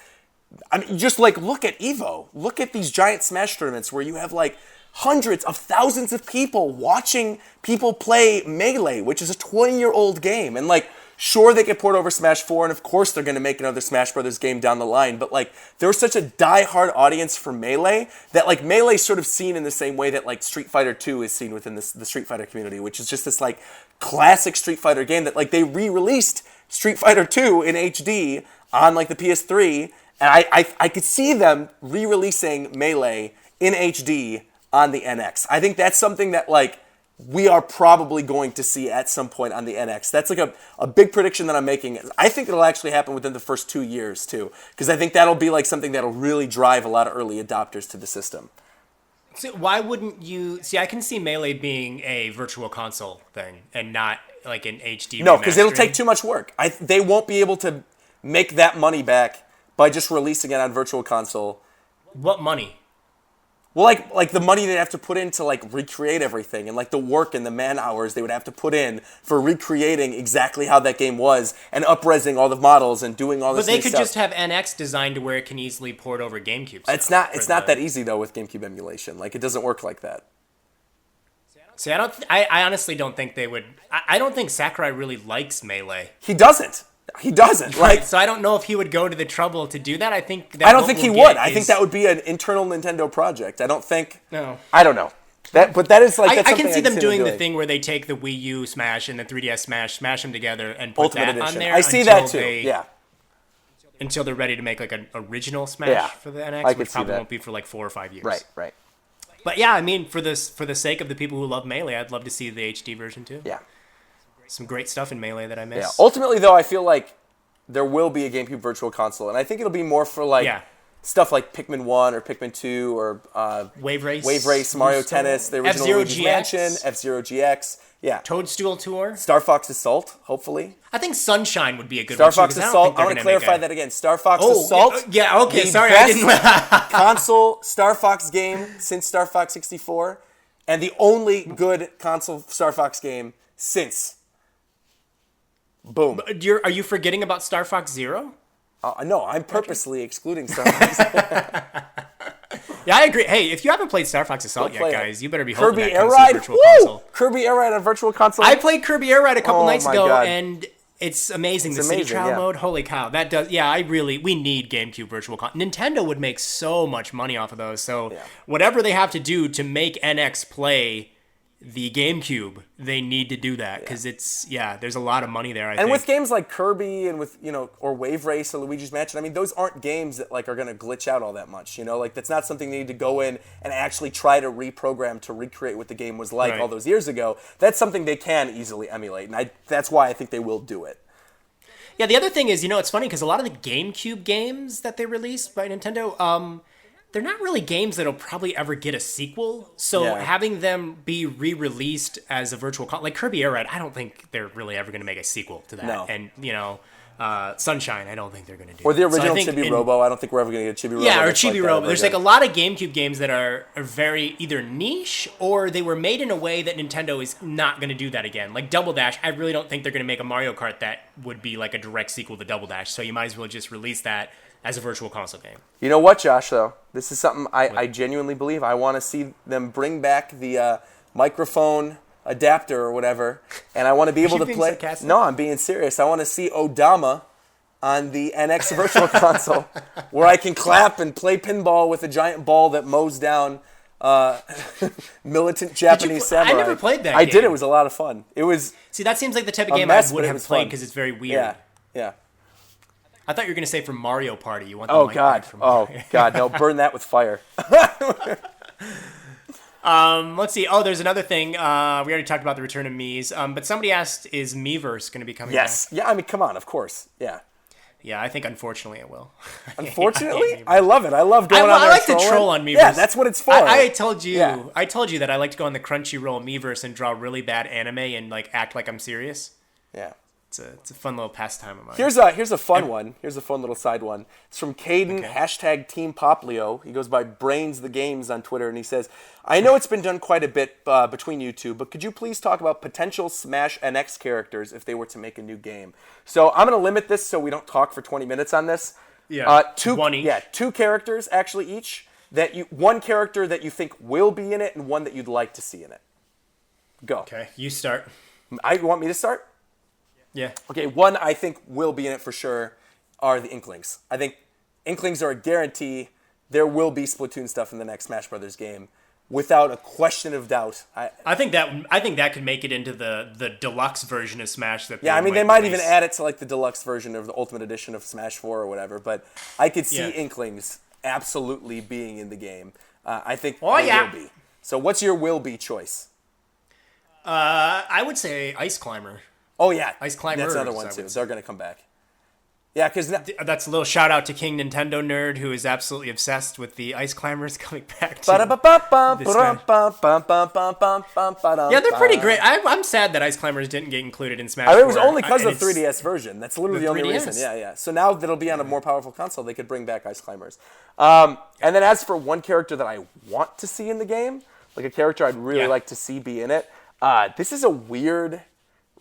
I mean, just like look at EVO. Look at these giant Smash tournaments where you have like hundreds of thousands of people watching people play Melee, which is a 20-year-old game. And like, sure, they get poured over Smash 4, and of course they're going to make another Smash Brothers game down the line, but like, there's such a die-hard audience for Melee that like Melee's sort of seen in the same way that like Street Fighter 2 is seen within the Street Fighter community, which is just this like classic Street Fighter game that like they re-released Street Fighter 2 in HD on like the PS3, and I could see them re-releasing Melee in HD on the NX. I think that's something that like we are probably going to see at some point on the NX. That's like a big prediction that I'm making. I think it'll actually happen within the first 2 years too, because I think that'll be like something that'll really drive a lot of early adopters to the system. So why wouldn't you see? I can see Melee being a virtual console thing and not like an HD. No, because it'll take too much work. They won't be able to make that money back by just releasing it on virtual console. What money? Well, like the money they'd have to put in to like recreate everything, and like the work and the man hours they would have to put in for recreating exactly how that game was and up-resing all the models and doing all this. But they could stuff. just have NX designed to where it can easily port over GameCube. It's not that easy though with GameCube emulation. Like it doesn't work like that. See, I honestly don't think they would. I don't think Sakurai really likes Melee. He doesn't. Like, so I don't know if he would go to the trouble to do that. I don't think he would. I think that would be an internal Nintendo project. I don't think. No. I don't know. But that is like. I can see them doing the thing where they take the Wii U Smash and the 3DS smash them together and put Ultimate that Edition. on there. I see that too. Yeah. Until they're ready to make like an original Smash for the NX, which probably won't be for like 4 or 5 years. Right. But yeah, I mean, for the sake of the people who love Melee, I'd love to see the HD version too. Yeah. Some great stuff in Melee that I miss. Yeah. Ultimately, though, I feel like there will be a GameCube Virtual Console, and I think it'll be more for like stuff like Pikmin 1 or Pikmin 2 or Wave Race, Mario Tennis, the original F-Zero Luigi's GX. Mansion, F-Zero GX. Yeah. Toadstool Tour. Star Fox Assault, hopefully. I think Sunshine would be a good Star one. Fox Assault. I want to clarify that again. Star Fox Assault. Yeah, okay. Sorry, best I didn't. console Star Fox game since Star Fox 64, and the only good console Star Fox game since. Boom. Are you forgetting about Star Fox Zero? No, I'm purposely excluding Star Fox. Yeah, I agree. Hey, if you haven't played Star Fox Assault yet, guys, you better be hoping Kirby that Air comes to Ride. Virtual Console. Kirby Air Ride on Virtual Console. I played Kirby Air Ride a couple nights ago, God. and it's amazing. It's the city amazing, trial yeah. mode, holy cow! That does. Yeah, we need GameCube Virtual Console. Nintendo would make so much money off of those. So whatever they have to do to make NX play the GameCube, they need to do that because there's a lot of money there. I think. With games like Kirby and with or Wave Race or Luigi's Mansion, I mean those aren't games that like are going to glitch out all that much. Like that's not something they need to go in and actually try to reprogram to recreate what the game was like all those years ago. That's something they can easily emulate, and that's why I think they will do it. Yeah, the other thing is, it's funny because a lot of the GameCube games that they released by Nintendo, they're not really games that'll probably ever get a sequel. So having them be re-released as a virtual console, like Kirby Air Ride, I don't think they're really ever going to make a sequel to that. No. And, Sunshine, I don't think they're going to do. Or the original Chibi Robo, I don't think we're ever going to get Chibi Robo. Yeah, or Chibi Robo. There's again. like a lot of GameCube games that are very either niche or they were made in a way that Nintendo is not going to do that again. Like Double Dash, I really don't think they're going to make a Mario Kart that would be like a direct sequel to Double Dash. So you might as well just release that as a virtual console game. You know what, Josh, though? This is something I genuinely believe. I want to see them bring back the microphone adapter or whatever, and I want to be able to play. Sarcastic? No, I'm being serious. I want to see Odama on the NX Virtual Console, where I can clap and play pinball with a giant ball that mows down militant Japanese samurai. I never played that I game. did. It was a lot of fun. It was. See, that seems like the type of game mess, I but would it have was played fun. because it's very weird. Yeah. I thought you were going to say from Mario Party. You want the Oh mic God. back from Mario. Oh God. No, burn that with fire. Let's see. Oh, there's another thing. We already talked about the return of Mii's. But somebody asked, is Miiverse going to be coming back? Yes. Yeah. I mean, come on. Of course. Yeah. Yeah, I think unfortunately it will. Unfortunately, I love it. I love going on there. I like to trolling. troll on Miiverse. Yeah, that's what it's for. I told you. Yeah. I told you that I like to go on the Crunchyroll Miiverse and draw really bad anime and like act like I'm serious. Yeah. it's a fun little pastime of mine. Here's a fun one. Here's a fun little side one. It's from Caden, hashtag Team Poplio. He goes by Brains the Games on Twitter, and he says, I know it's been done quite a bit between you two, but could you please talk about potential Smash NX characters if they were to make a new game? So I'm going to limit this so we don't talk for 20 minutes on this. Yeah, one each. Yeah, 2 characters actually each. One character that you think will be in it and one that you'd like to see in it. Go. Okay, you start. You want me to start? Yeah. Okay, one I think will be in it for sure are the Inklings. I think Inklings are a guarantee. There will be Splatoon stuff in the next Smash Brothers game, without a question of doubt. I think that could make it into the deluxe version of Smash. They might even add it to like the deluxe version of the Ultimate Edition of Smash 4 or whatever. But I could see Inklings absolutely being in the game. I think they will be. So what's your will be choice? I would say Ice Climber. Oh, yeah. Ice Climber. That's another one, too. They're going to come back. Yeah, because... That's a little shout-out to King Nintendo Nerd, who is absolutely obsessed with the Ice Climbers coming back to Yeah, they're pretty great. I'm sad that Ice Climbers didn't get included in Smash 4. It was only because of the 3DS version. That's literally the only reason. Yeah. So now that it'll be on a more powerful console, they could bring back Ice Climbers. And then as for one character that I want to see in the game, like a character I'd really like to see be in it, this is a weird...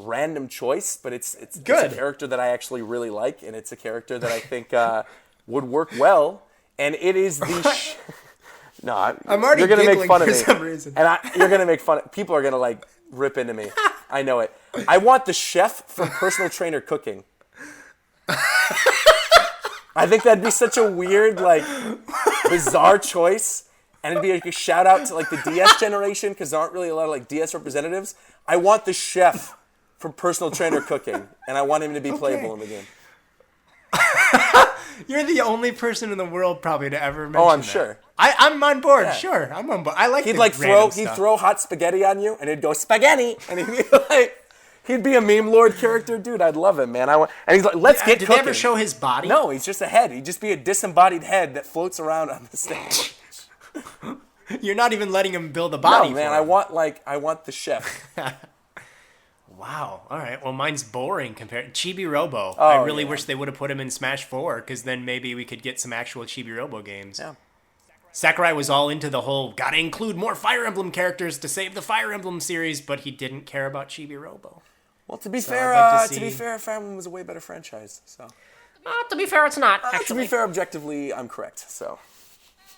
random choice, but it's a character that I actually really like, and it's a character that I think would work well, and it is the... I'm already you're gonna make fun of me. For some reason. And you're going to make fun... People are going to, like, rip into me. I know it. I want the chef from Personal Trainer Cooking. I think that'd be such a weird, like, bizarre choice, and it'd be like a shout-out to, like, the DS generation, because there aren't really a lot of, like, DS representatives. I want the chef from Personal Trainer Cooking, and I want him to be playable in the game. You're the only person in the world probably to ever mention I'm that. sure. I'm on board. Yeah. Sure, I'm on board. I like. He'd throw hot spaghetti on you, and it'd go spaghetti, and he'd be like, he'd be a meme lord character, dude. I'd love him, man. And he's like, let's get cooking. Did they ever show his body? No, he's just a head. He'd just be a disembodied head that floats around on the stage. You're not even letting him build a body. No, man. I want the chef. Wow. All right. Well, mine's boring compared to Chibi Robo. I really wish they would have put him in Smash 4, because then maybe we could get some actual Chibi Robo games. Yeah. Sakurai was all into the whole gotta include more Fire Emblem characters to save the Fire Emblem series, but he didn't care about Chibi Robo. Well, to be fair, Fire Emblem was a way better franchise. So. To be fair, it's not. Actually. To be fair, objectively, I'm correct. So.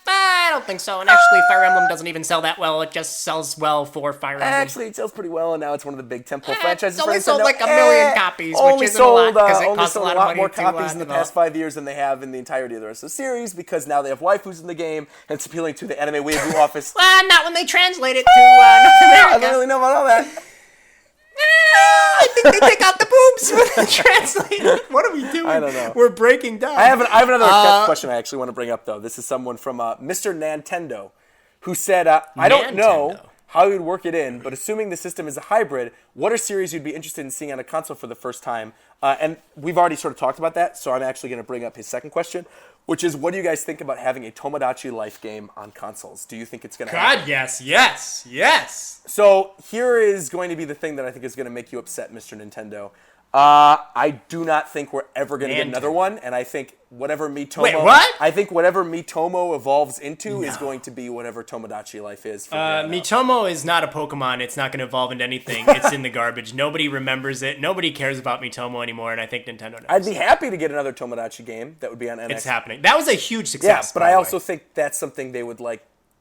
I don't think so. And actually, Fire Emblem doesn't even sell that well. It just sells well for Fire Emblem. Actually, it sells pretty well, and now it's one of the big tentpole franchises. It's only sold like 1 million copies, which isn't a lot, because it costs a lot more copies in the past 5 years than they have in the entirety of the rest of the series, because now they have waifus in the game, and it's appealing to the anime weeaboo office. Well, not when they translate it to North America. I don't really know about all that. I think they take out the boobs when they translate it. What are we doing? I don't know. We're breaking down. I have another question I actually want to bring up, though. This is someone from Mr. Nintendo, who said, I don't know how you'd work it in, but assuming the system is a hybrid, what are series you'd be interested in seeing on a console for the first time? And we've already sort of talked about that, so I'm actually going to bring up his second question, which is, what do you guys think about having a Tomodachi Life game on consoles? Do you think it's going to happen? God, yes. So here is going to be the thing that I think is going to make you upset, Mr. Nintendo. I do not think we're ever going to get another one, and I think whatever Miitomo... Wait, what? I think whatever Miitomo evolves into is going to be whatever Tomodachi Life is. Miitomo is not a Pokemon. It's not going to evolve into anything. It's in the garbage. Nobody remembers it. Nobody cares about Miitomo anymore, and I think Nintendo knows. I'd be happy to get another Tomodachi game that would be on NX. It's happening. That was a huge success. Yeah, but I also think that's something they would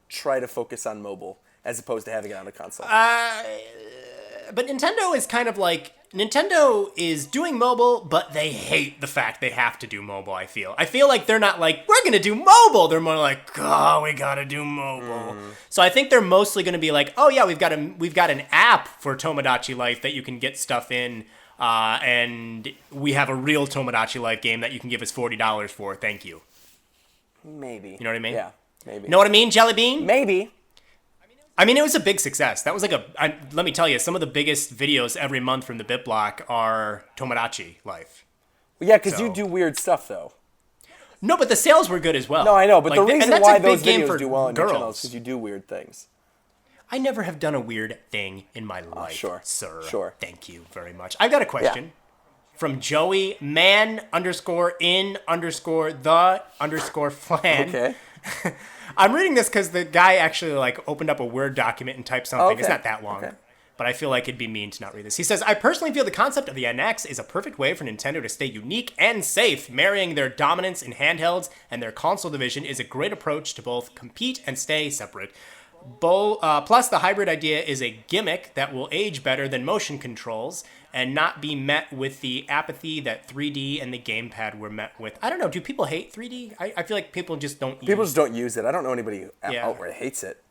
try to focus on mobile as opposed to having it on a console. But Nintendo is kind of like... Nintendo is doing mobile, but they hate the fact they have to do mobile, I feel. I feel like they're not like, we're going to do mobile. They're more like, oh, we got to do mobile. So I think they're mostly going to be like, oh, yeah, we've got an app for Tomodachi Life that you can get stuff in, and we have a real Tomodachi Life game that you can give us $40 for. Thank you. Maybe. You know what I mean? Yeah, maybe. Know what I mean, Jelly Bean? Maybe. I mean, it was a big success. That was let me tell you, some of the biggest videos every month from TheBitBlock are Tomodachi Life. Well, yeah, because you do weird stuff, though. No, but the sales were good as well. No, I know, but the reason why those videos do well on your girls. channel is because you do weird things. I never have done a weird thing in my life, sure. sir. Sure. Thank you very much. I've got a question. from Joey man_in_the_flan. Okay. I'm reading this because the guy actually opened up a Word document and typed something. Okay. It's not that long. Okay. But I feel like it'd be mean to not read this. He says, I personally feel the concept of the NX is a perfect way for Nintendo to stay unique and safe. Marrying their dominance in handhelds and their console division is a great approach to both compete and stay separate. Plus, the hybrid idea is a gimmick that will age better than motion controls and not be met with the apathy that 3D and the gamepad were met with. I don't know. Do people hate 3D? I feel like people just don't use it. People just don't use it. I don't know anybody who outright hates it.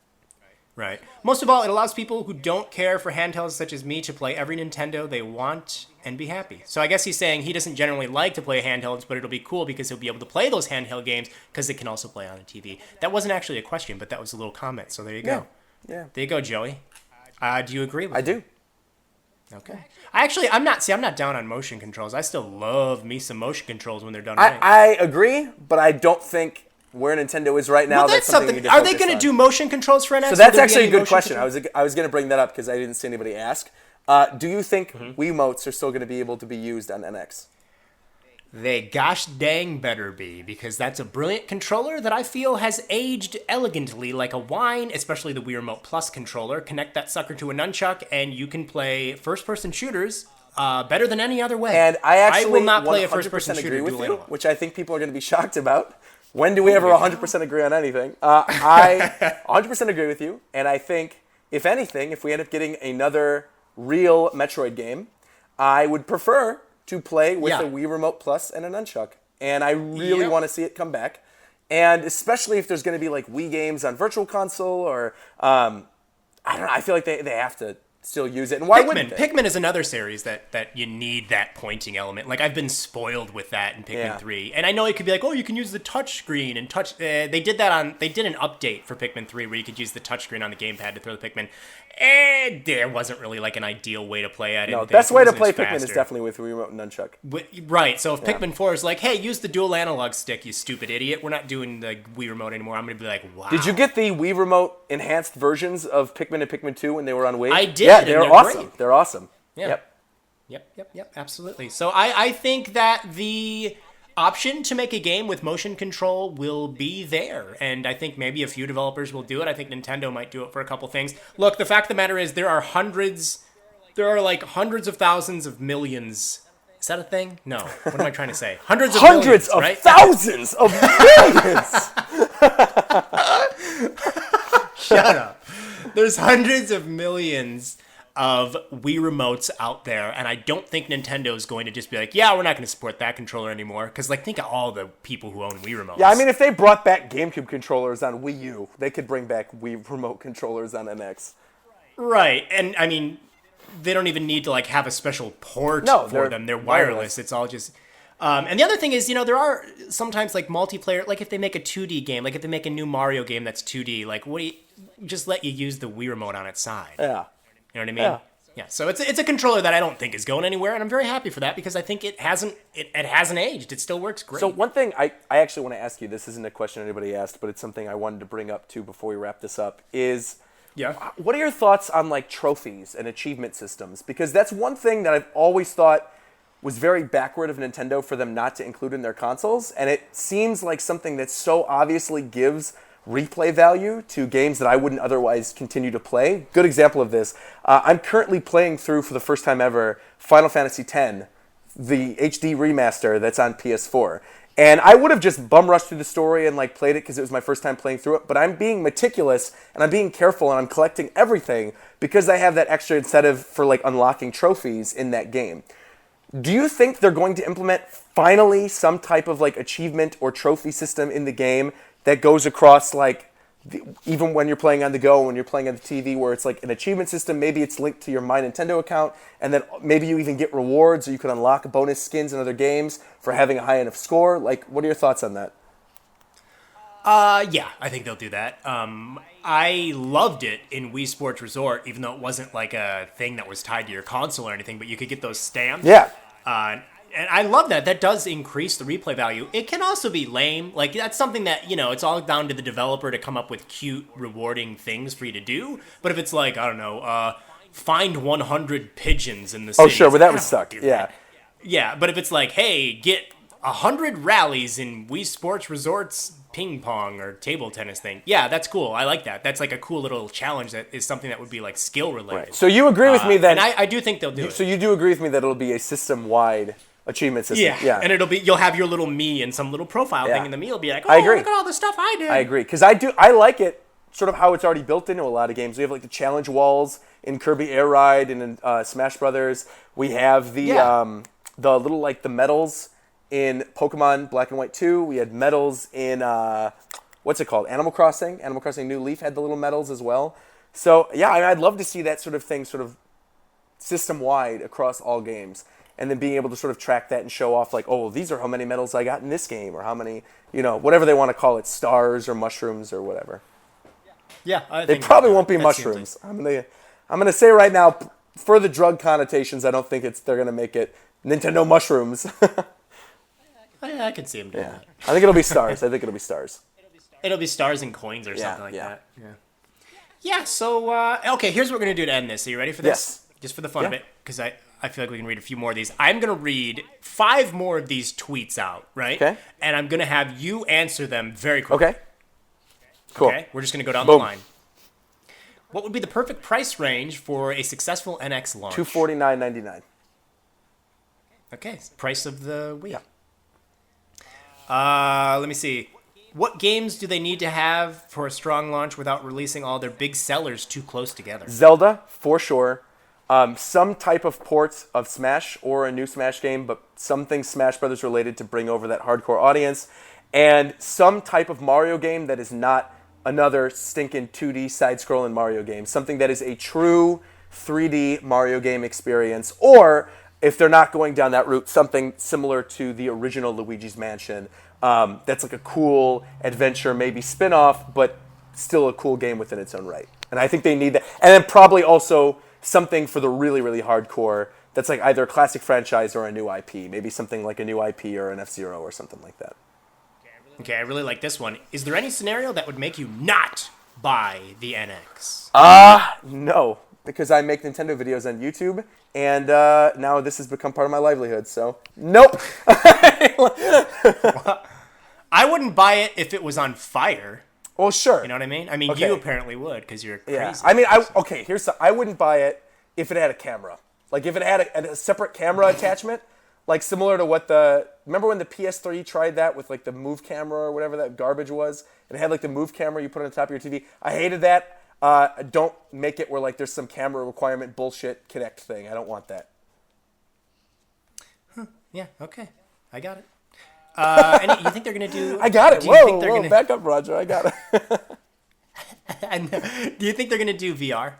Right. Most of all, it allows people who don't care for handhelds such as me to play every Nintendo they want and be happy. So I guess he's saying he doesn't generally like to play handhelds, but it'll be cool because he'll be able to play those handheld games because it can also play on a TV. That wasn't actually a question, but that was a little comment. So there you go. Yeah. There you go, Joey. Do you agree with me? I do. Okay. I'm not down on motion controls. I still love me some motion controls when they're done I, right. I agree, but I don't think where Nintendo is right now, Well, that's something you need to Are they focus going to on. do motion controls for NX? So that's actually a good question. I was going to bring that up because I didn't see anybody ask. Do you think Wiimotes are still going to be able to be used on NX? They gosh dang better be, because that's a brilliant controller that I feel has aged elegantly like a wine, especially the Wii Remote Plus controller. Connect that sucker to a nunchuck, and you can play first-person shooters better than any other way. And I actually will not play a first-person 100% shooter agree with dual you, analog. which I think people are going to be shocked about. When do we ever 100% agree on anything? I 100% agree with you, and I think, if anything, if we end up getting another real Metroid game, I would prefer to play with a Wii Remote Plus and a nunchuck. And I really want to see it come back. And especially if there's going to be like Wii games on Virtual Console or, I don't know, I feel like they have to still use it. And why wouldn't they? Pikmin is another series that you need that pointing element. Like, I've been spoiled with that in Pikmin 3. And I know it could be like, oh, you can use the touch screen and touch. They did an update for Pikmin 3 where you could use the touch screen on the gamepad to throw the Pikmin. And there wasn't really like an ideal way to play it. No, the best way to play Pikmin is definitely with Wii Remote and nunchuck. Right. So if Pikmin 4 is like, hey, use the dual analog stick, you stupid idiot. We're not doing the Wii Remote anymore. I'm going to be like, wow. Did you get the Wii Remote enhanced versions of Pikmin and Pikmin 2 when they were on Wii? I did. Yeah, they're awesome. Great. They're awesome. Yeah. Yep. Absolutely. So I think that the option to make a game with motion control will be there, and I think maybe a few developers will do it. I think Nintendo might do it for a couple things. Look, the fact of the matter is there are hundreds of thousands of millions. Is that a thing? No. What am I trying to say? Hundreds of millions, right? Thousands of millions. Shut up. There's hundreds of millions of Wii Remotes out there, and I don't think Nintendo is going to just be like, yeah, we're not going to support that controller anymore, because think of all the people who own Wii Remotes. Yeah, I mean, if they brought back GameCube controllers on Wii U, they could bring back Wii Remote controllers on NX. Right, and I mean, they don't even need to have a special port for them. They're wireless. It's all just... and the other thing is, there are sometimes multiplayer, if they make a 2D game, if they make a new Mario game that's 2D, just let you use the Wii Remote on its side. Yeah. You know what I mean? Yeah. So it's a controller that I don't think is going anywhere, and I'm very happy for that because I think it hasn't aged. It still works great. So one thing I actually want to ask you, this isn't a question anybody asked, but it's something I wanted to bring up too before we wrap this up, is what are your thoughts on trophies and achievement systems? Because that's one thing that I've always thought was very backward of Nintendo for them not to include in their consoles, and it seems like something that so obviously gives replay value to games that I wouldn't otherwise continue to play. Good example of this. I'm currently playing through, for the first time ever, Final Fantasy X, the HD remaster that's on PS4. And I would have just bum rushed through the story and played it because it was my first time playing through it, but I'm being meticulous and I'm being careful and I'm collecting everything because I have that extra incentive for unlocking trophies in that game. Do you think they're going to implement finally some type of achievement or trophy system in the game that goes across even when you're playing on the go, when you're playing on the TV, where it's an achievement system? Maybe it's linked to your My Nintendo account, and then maybe you even get rewards, or you can unlock bonus skins in other games for having a high enough score. What are your thoughts on that? Yeah, I think they'll do that. I loved it in Wii Sports Resort, even though it wasn't a thing that was tied to your console or anything, but you could get those stamps. Yeah. And I love that. That does increase the replay value. It can also be lame. That's something that, it's all down to the developer to come up with cute, rewarding things for you to do. But if it's I don't know, find 100 pigeons in the city. Oh, sure, but that would suck. Yeah. Yeah, but if it's like, hey, get 100 rallies in Wii Sports Resorts ping pong or table tennis thing, yeah, that's cool. I like that. That's like a cool little challenge that is something that would be like skill related. Right. So you agree with me that... And I do think they'll do it. So you do agree with me that it'll be a system-wide achievement system? Yeah, and you'll have your little me and some little profile thing, and the me will be like, I agree. Look at all the stuff I did. I agree, because I like it sort of how it's already built into a lot of games. We have like the challenge walls in Kirby Air Ride and in Smash Brothers. We have the little like the medals in Pokemon Black and White 2. We had medals in what's it called? Animal Crossing. Animal Crossing New Leaf had the little medals as well. So yeah, I'd love to see that sort of thing sort of system-wide across all games. And then being able to sort of track that and show off like, oh, well, these are how many medals I got in this game, or how many, whatever they want to call it, stars or mushrooms or whatever. Yeah, they probably won't be mushrooms. I'm gonna say right now, for the drug connotations, I don't think they're gonna make it Nintendo mushrooms. I can see them doing that. I think it'll be stars. It'll be stars and coins or something like that. Yeah. So okay, here's what we're gonna do to end this. Are you ready for this? Yes. Just for the fun of it, because I feel like we can read a few more of these. I'm going to read 5 more of these tweets out, right? Okay. And I'm going to have you answer them very quickly. Okay. Cool. Okay, we're just going to go down the line. What would be the perfect price range for a successful NX launch? $249.99. Okay, price of the Wii. Yeah. Let me see. What games do they need to have for a strong launch without releasing all their big sellers too close together? Zelda, for sure. Some type of port of Smash or a new Smash game, but something Smash Brothers related to bring over that hardcore audience. And some type of Mario game that is not another stinking 2D side-scrolling Mario game. Something that is a true 3D Mario game experience. Or, if they're not going down that route, something similar to the original Luigi's Mansion. That's like a cool adventure, maybe spin-off, but still a cool game within its own right. And I think they need that. And then probably also something for the really, really hardcore that's like either a classic franchise or a new IP. Maybe something like a new IP or an F-Zero or something like that. Okay, I really like this one. Is there any scenario that would make you not buy the NX? No. Because I make Nintendo videos on YouTube, and now this has become part of my livelihood, so nope. I wouldn't buy it if it was on fire. Well, sure. You know what I mean? I mean, you apparently would, because you're crazy. Yeah. I mean, I wouldn't buy it if it had a camera. Like, if it had a separate camera attachment, like similar to remember when the PS3 tried that with, like, the Move camera or whatever that garbage was? And it had, like, the Move camera you put on the top of your TV? I hated that. Don't make it where, like, there's some camera requirement bullshit Kinect thing. I don't want that. Yeah, okay. I got it. You think they're going to do... I got it. Whoa, back up, Roger. I got it. Do you think they're going to do VR?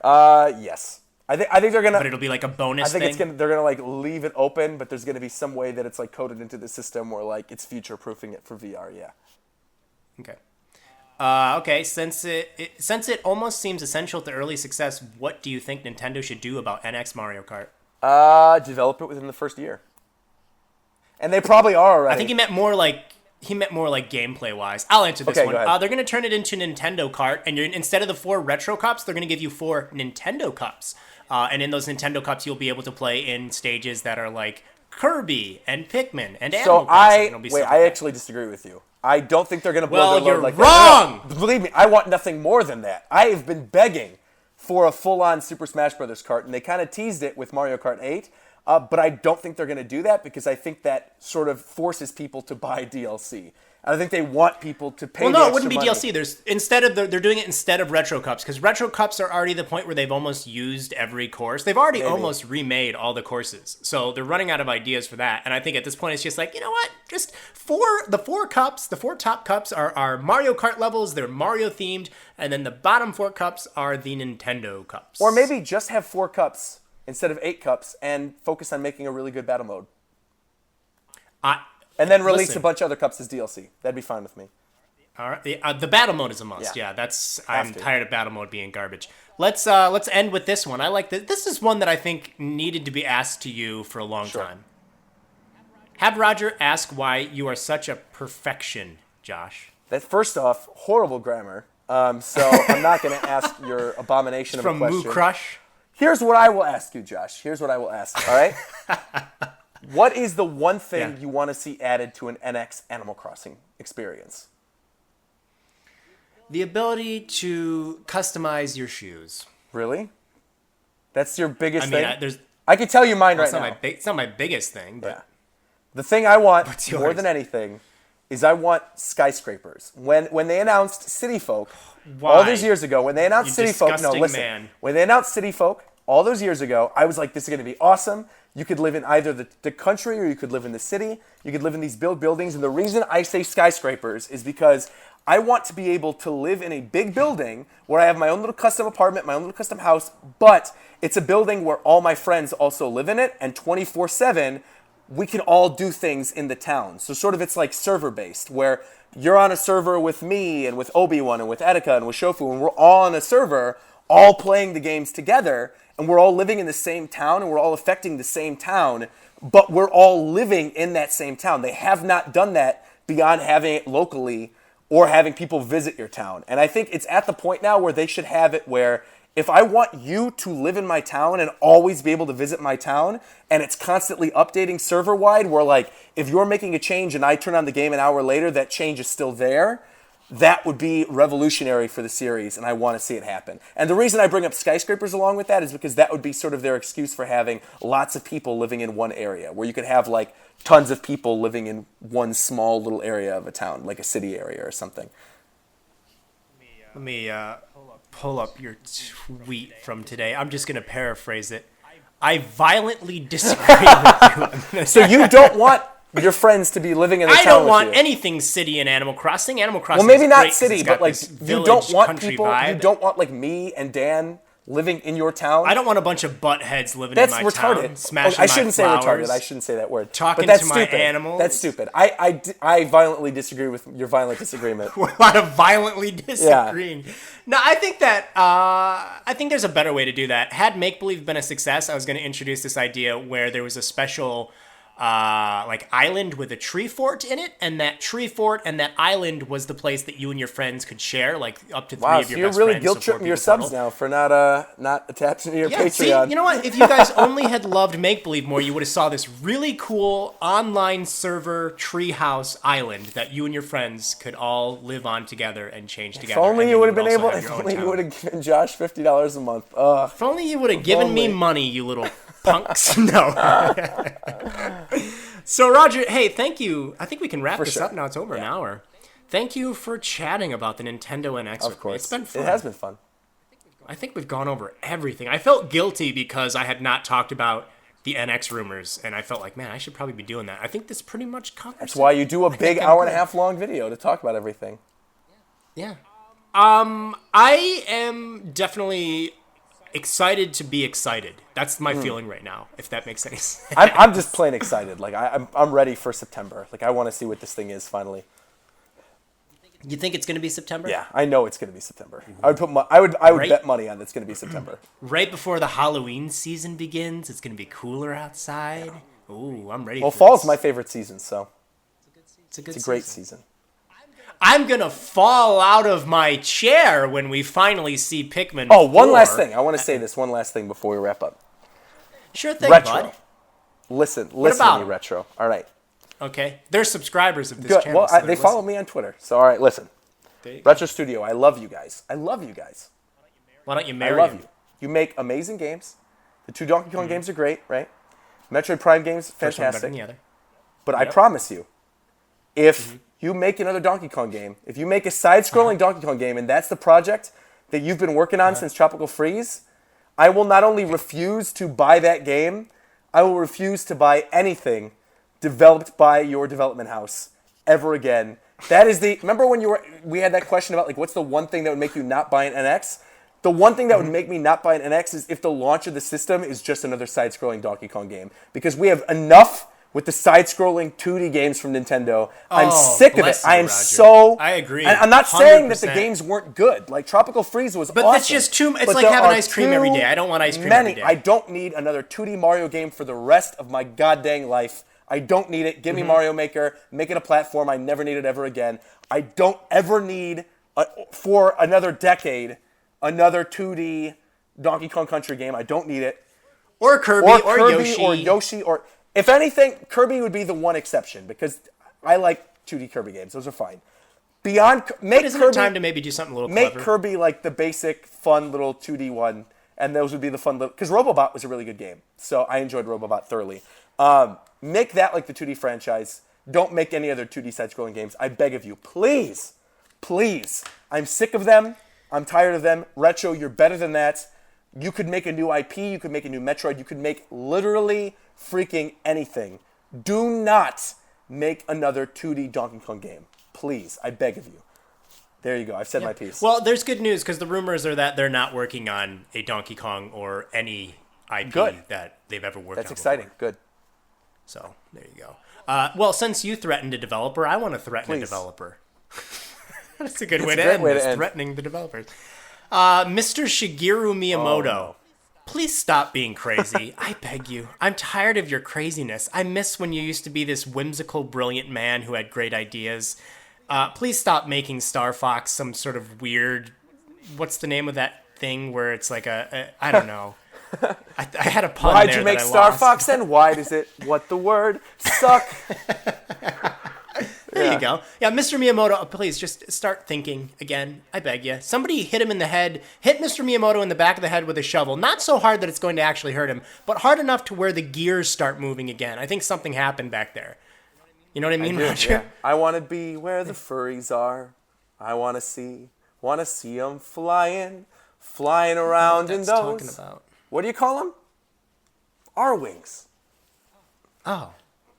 Yes. I think they're going to... But it'll be like a bonus thing? They're going to, like, leave it open, but there's going to be some way that it's, like, coded into the system or, like, it's future-proofing it for VR, yeah. Okay. Okay, since it almost seems essential to early success, what do you think Nintendo should do about NX Mario Kart? Develop it within the first year. And they probably are already. I think he meant more like gameplay wise. I'll answer this one. Go ahead. They're going to turn it into Nintendo Kart, and instead of the 4 retro cups, they're going to give you 4 Nintendo cups. And in those Nintendo cups, you'll be able to play in stages that are like Kirby and Pikmin and Animal Crossing. I actually disagree with you. I don't think they're going to blow their load like that. Well, you're wrong! No. Believe me, I want nothing more than that. I have been begging for a full-on Super Smash Brothers kart, and they kind of teased it with Mario Kart 8. But I don't think they're going to do that because I think that sort of forces people to buy DLC. And I think they want people to pay. Well, no, it wouldn't be money. DLC. They're doing it instead of retro cups because retro cups are already the point where they've almost used every course. They've already almost remade all the courses, so they're running out of ideas for that. And I think at this point it's just like, you know what? Just the four top cups are Mario Kart levels. They're Mario themed, and then the bottom 4 cups are the Nintendo cups. Or maybe just have 4 cups instead of 8 cups and focus on making a really good battle mode. And then release a bunch of other cups as DLC. That'd be fine with me. All right. The battle mode is a must. Yeah, I'm tired of battle mode being garbage. Let's end with this one. I like this. This is one that I think needed to be asked to you for a long time. Have Roger ask why you are such a perfection, Josh. That first off, horrible grammar. So I'm not going to ask your abomination of a question. From Moo Crush? Here's what I will ask you, Josh. Here's what I will ask, all right? What is the one thing you want to see added to an NX Animal Crossing experience? The ability to customize your shoes. Really? That's your biggest thing? There's. I can tell you mine right now. It's not my biggest thing, but... Yeah. The thing I want more than anything is I want skyscrapers. When they announced City Folk all those years ago, when they announced City Folk, when they announced City Folk all those years ago, I was like, this is going to be awesome. You could live in either the country or you could live in the city. You could live in these buildings. And the reason I say skyscrapers is because I want to be able to live in a big building where I have my own little custom apartment, my own little custom house, but it's a building where all my friends also live in it, and 24/7, we can all do things in the town. So sort of it's like server-based, where you're on a server with me and with Obi-Wan and with Etika and with Shofu, and we're all on a server, all playing the games together, and we're all living in the same town, and we're all affecting the same town, but we're all living in that same town. They have not done that beyond having it locally or having people visit your town. And I think it's at the point now where they should have it where if I want you to live in my town and always be able to visit my town, and it's constantly updating server-wide, where like if you're making a change and I turn on the game an hour later, that change is still there, that would be revolutionary for the series, and I want to see it happen. And the reason I bring up skyscrapers along with that is because that would be sort of their excuse for having lots of people living in one area, where you could have like tons of people living in one small little area of a town, like a city area or something. Let me pull up your tweet from today. I'm just going to paraphrase it. I violently disagree with you on this. So you don't want your friends to be living in the town with you? I don't want anything city in Animal Crossing. Animal Crossing well, maybe is not great city, but like you don't want people, you don't want like me and Dan living in your town. I don't want a bunch of buttheads living in my retarded. town. Smashing I shouldn't my say flowers, retarded. I shouldn't say that word. Talking but that's to stupid. my animals. That's stupid. I violently disagree with your violent disagreement. We're a lot of violently disagreeing. Yeah. No, I think that I think there's a better way to do that. Had Make Believe been a success, I was going to introduce this idea where there was a special like island with a tree fort in it, and that tree fort and that island was the place that you and your friends could share, like up to 3 of your best friends. Wow, so you're really guilt tripping your subs now for not attaching to your Patreon. See, you know what? If you guys only had loved Make Believe more, you would have saw this really cool online server treehouse island that you and your friends could all live on together and change together. If only you would have been able. If only you would have given Josh $50 a month. Ugh. If only you would have given me money, you little punks. No. So, Roger, hey, thank you. I think we can wrap this up now. It's over an hour. Thank you for chatting about the Nintendo NX with me. It's been fun. It has been fun. I think we've gone over everything. I felt guilty because I had not talked about the NX rumors, and I felt like, man, I should probably be doing that. I think this pretty much covers That's why you do a big hour and a half long video to talk about everything. Yeah. I am definitely excited to be excited. That's my feeling right now, if that makes any sense. I'm just plain excited. Like I'm ready for September. Like I want to see what this thing is finally. You think it's going to be September? Yeah, I know it's going to be September. I would bet money on it's going to be September. Right before the Halloween season begins, it's going to be cooler outside. Yeah. Ooh, I'm ready. Well, fall's my favorite season, so it's a great season. I'm going to fall out of my chair when we finally see Pikmin 4. Oh, one last thing. I want to say this one last thing before we wrap up. Sure thing, Retro. bud. Listen to me, Retro. All right. Okay. They're subscribers of this Good. channel. Well, they follow me on Twitter. So, all right, listen. Retro Studio, I love you guys. I love you guys. Why don't you marry I love you. You make amazing games. The 2 Donkey Kong games are great, right? Metroid Prime games, fantastic. First one better than the other. But I promise you, if you make another Donkey Kong game, if you make a side-scrolling Donkey Kong game, and that's the project that you've been working on since Tropical Freeze, I will not only refuse to buy that game, I will refuse to buy anything developed by your development house ever again. That is remember when we had that question about like what's the one thing that would make you not buy an NX? The one thing that would make me not buy an NX is if the launch of the system is just another side-scrolling Donkey Kong game. Because we have enough with the side-scrolling 2D games from Nintendo. I'm sick of it. I agree. And I'm not saying that the games weren't good. Like Tropical Freeze was awesome. But it's just it's like having ice cream every day. I don't want ice cream every day. I don't need another 2D Mario game for the rest of my goddamn life. I don't need it. Give me Mario Maker. Make it a platform. I never need it ever again. I don't ever need, for another decade, another 2D Donkey Kong Country game. I don't need it. Or Kirby, or Yoshi. Or Yoshi, or If anything, Kirby would be the one exception because I like 2D Kirby games. Those are fine. Make isn't Kirby it time to maybe do something a little make clever? Kirby like the basic fun little 2D one, and those would be the fun little because Robobot was a really good game, so I enjoyed Robobot thoroughly. Make that like the 2D franchise. Don't make any other 2D side-scrolling games. I beg of you, please, please. I'm sick of them. I'm tired of them. Retro, you're better than that. You could make a new IP. You could make a new Metroid. You could make literally freaking anything. Do not make another 2D Donkey Kong game. Please, I beg of you. There you go. I've said my piece. Well, there's good news because the rumors are that they're not working on a Donkey Kong or any IP that they've ever worked on. That's exciting. Before. Good. So there you go. Well, since you threatened a developer, I want to threaten a developer. That's a good way to end this, threatening the developers. Mr. Shigeru Miyamoto, please stop being crazy. I beg you. I'm tired of your craziness. I miss when you used to be this whimsical, brilliant man who had great ideas. Please stop making Star Fox some sort of weird... What's the name of that thing where it's like I don't know. I had a pun Why'd there you make that I Star lost. Fox then? Why does it... What the word? Suck. There you go. Yeah, Mr. Miyamoto, please just start thinking again. I beg you. Somebody hit him in the head. Hit Mr. Miyamoto in the back of the head with a shovel. Not so hard that it's going to actually hurt him, but hard enough to where the gears start moving again. I think something happened back there. You know what I mean, Roger? Yeah. I want to be where the furries are. I want to see them flying around in those. Talking about. What do you call them? R-wings. Oh.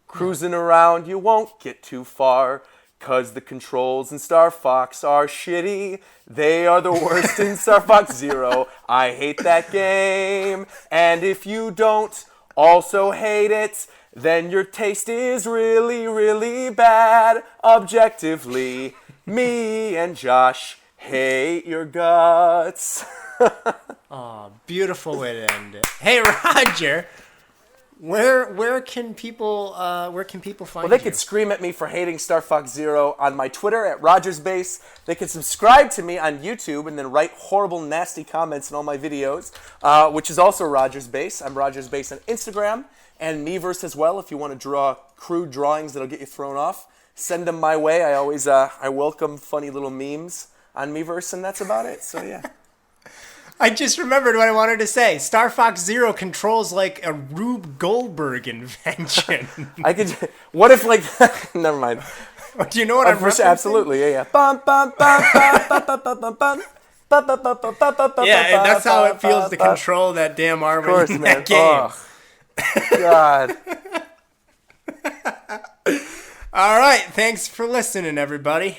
Cruising around, you won't get too far, 'cause the controls in Star Fox are shitty. They are the worst in Star Fox Zero. I hate that game. And if you don't also hate it, then your taste is really, really bad. Objectively, me and Josh hate your guts. Oh, beautiful way to end it. Hey, Roger. Where can people find Well, they you? could scream at me for hating Star Fox Zero on my Twitter at RogersBase. They could subscribe to me on YouTube and then write horrible, nasty comments in all my videos, which is also RogersBase. I'm RogersBase on Instagram and Miiverse as well. If you want to draw crude drawings that'll get you thrown off, send them my way. I always I welcome funny little memes on Miiverse, and that's about it. So yeah. I just remembered what I wanted to say. Star Fox Zero controls like a Rube Goldberg invention. I could. What if like? Never mind. Do you know what I'm referencing? Absolutely, yeah. Bum, bum, bum, bum, bum, bum, bum, bum, bum. Yeah, and that's how it feels to control that damn arm in that game. Oh, God. All right, thanks for listening, everybody.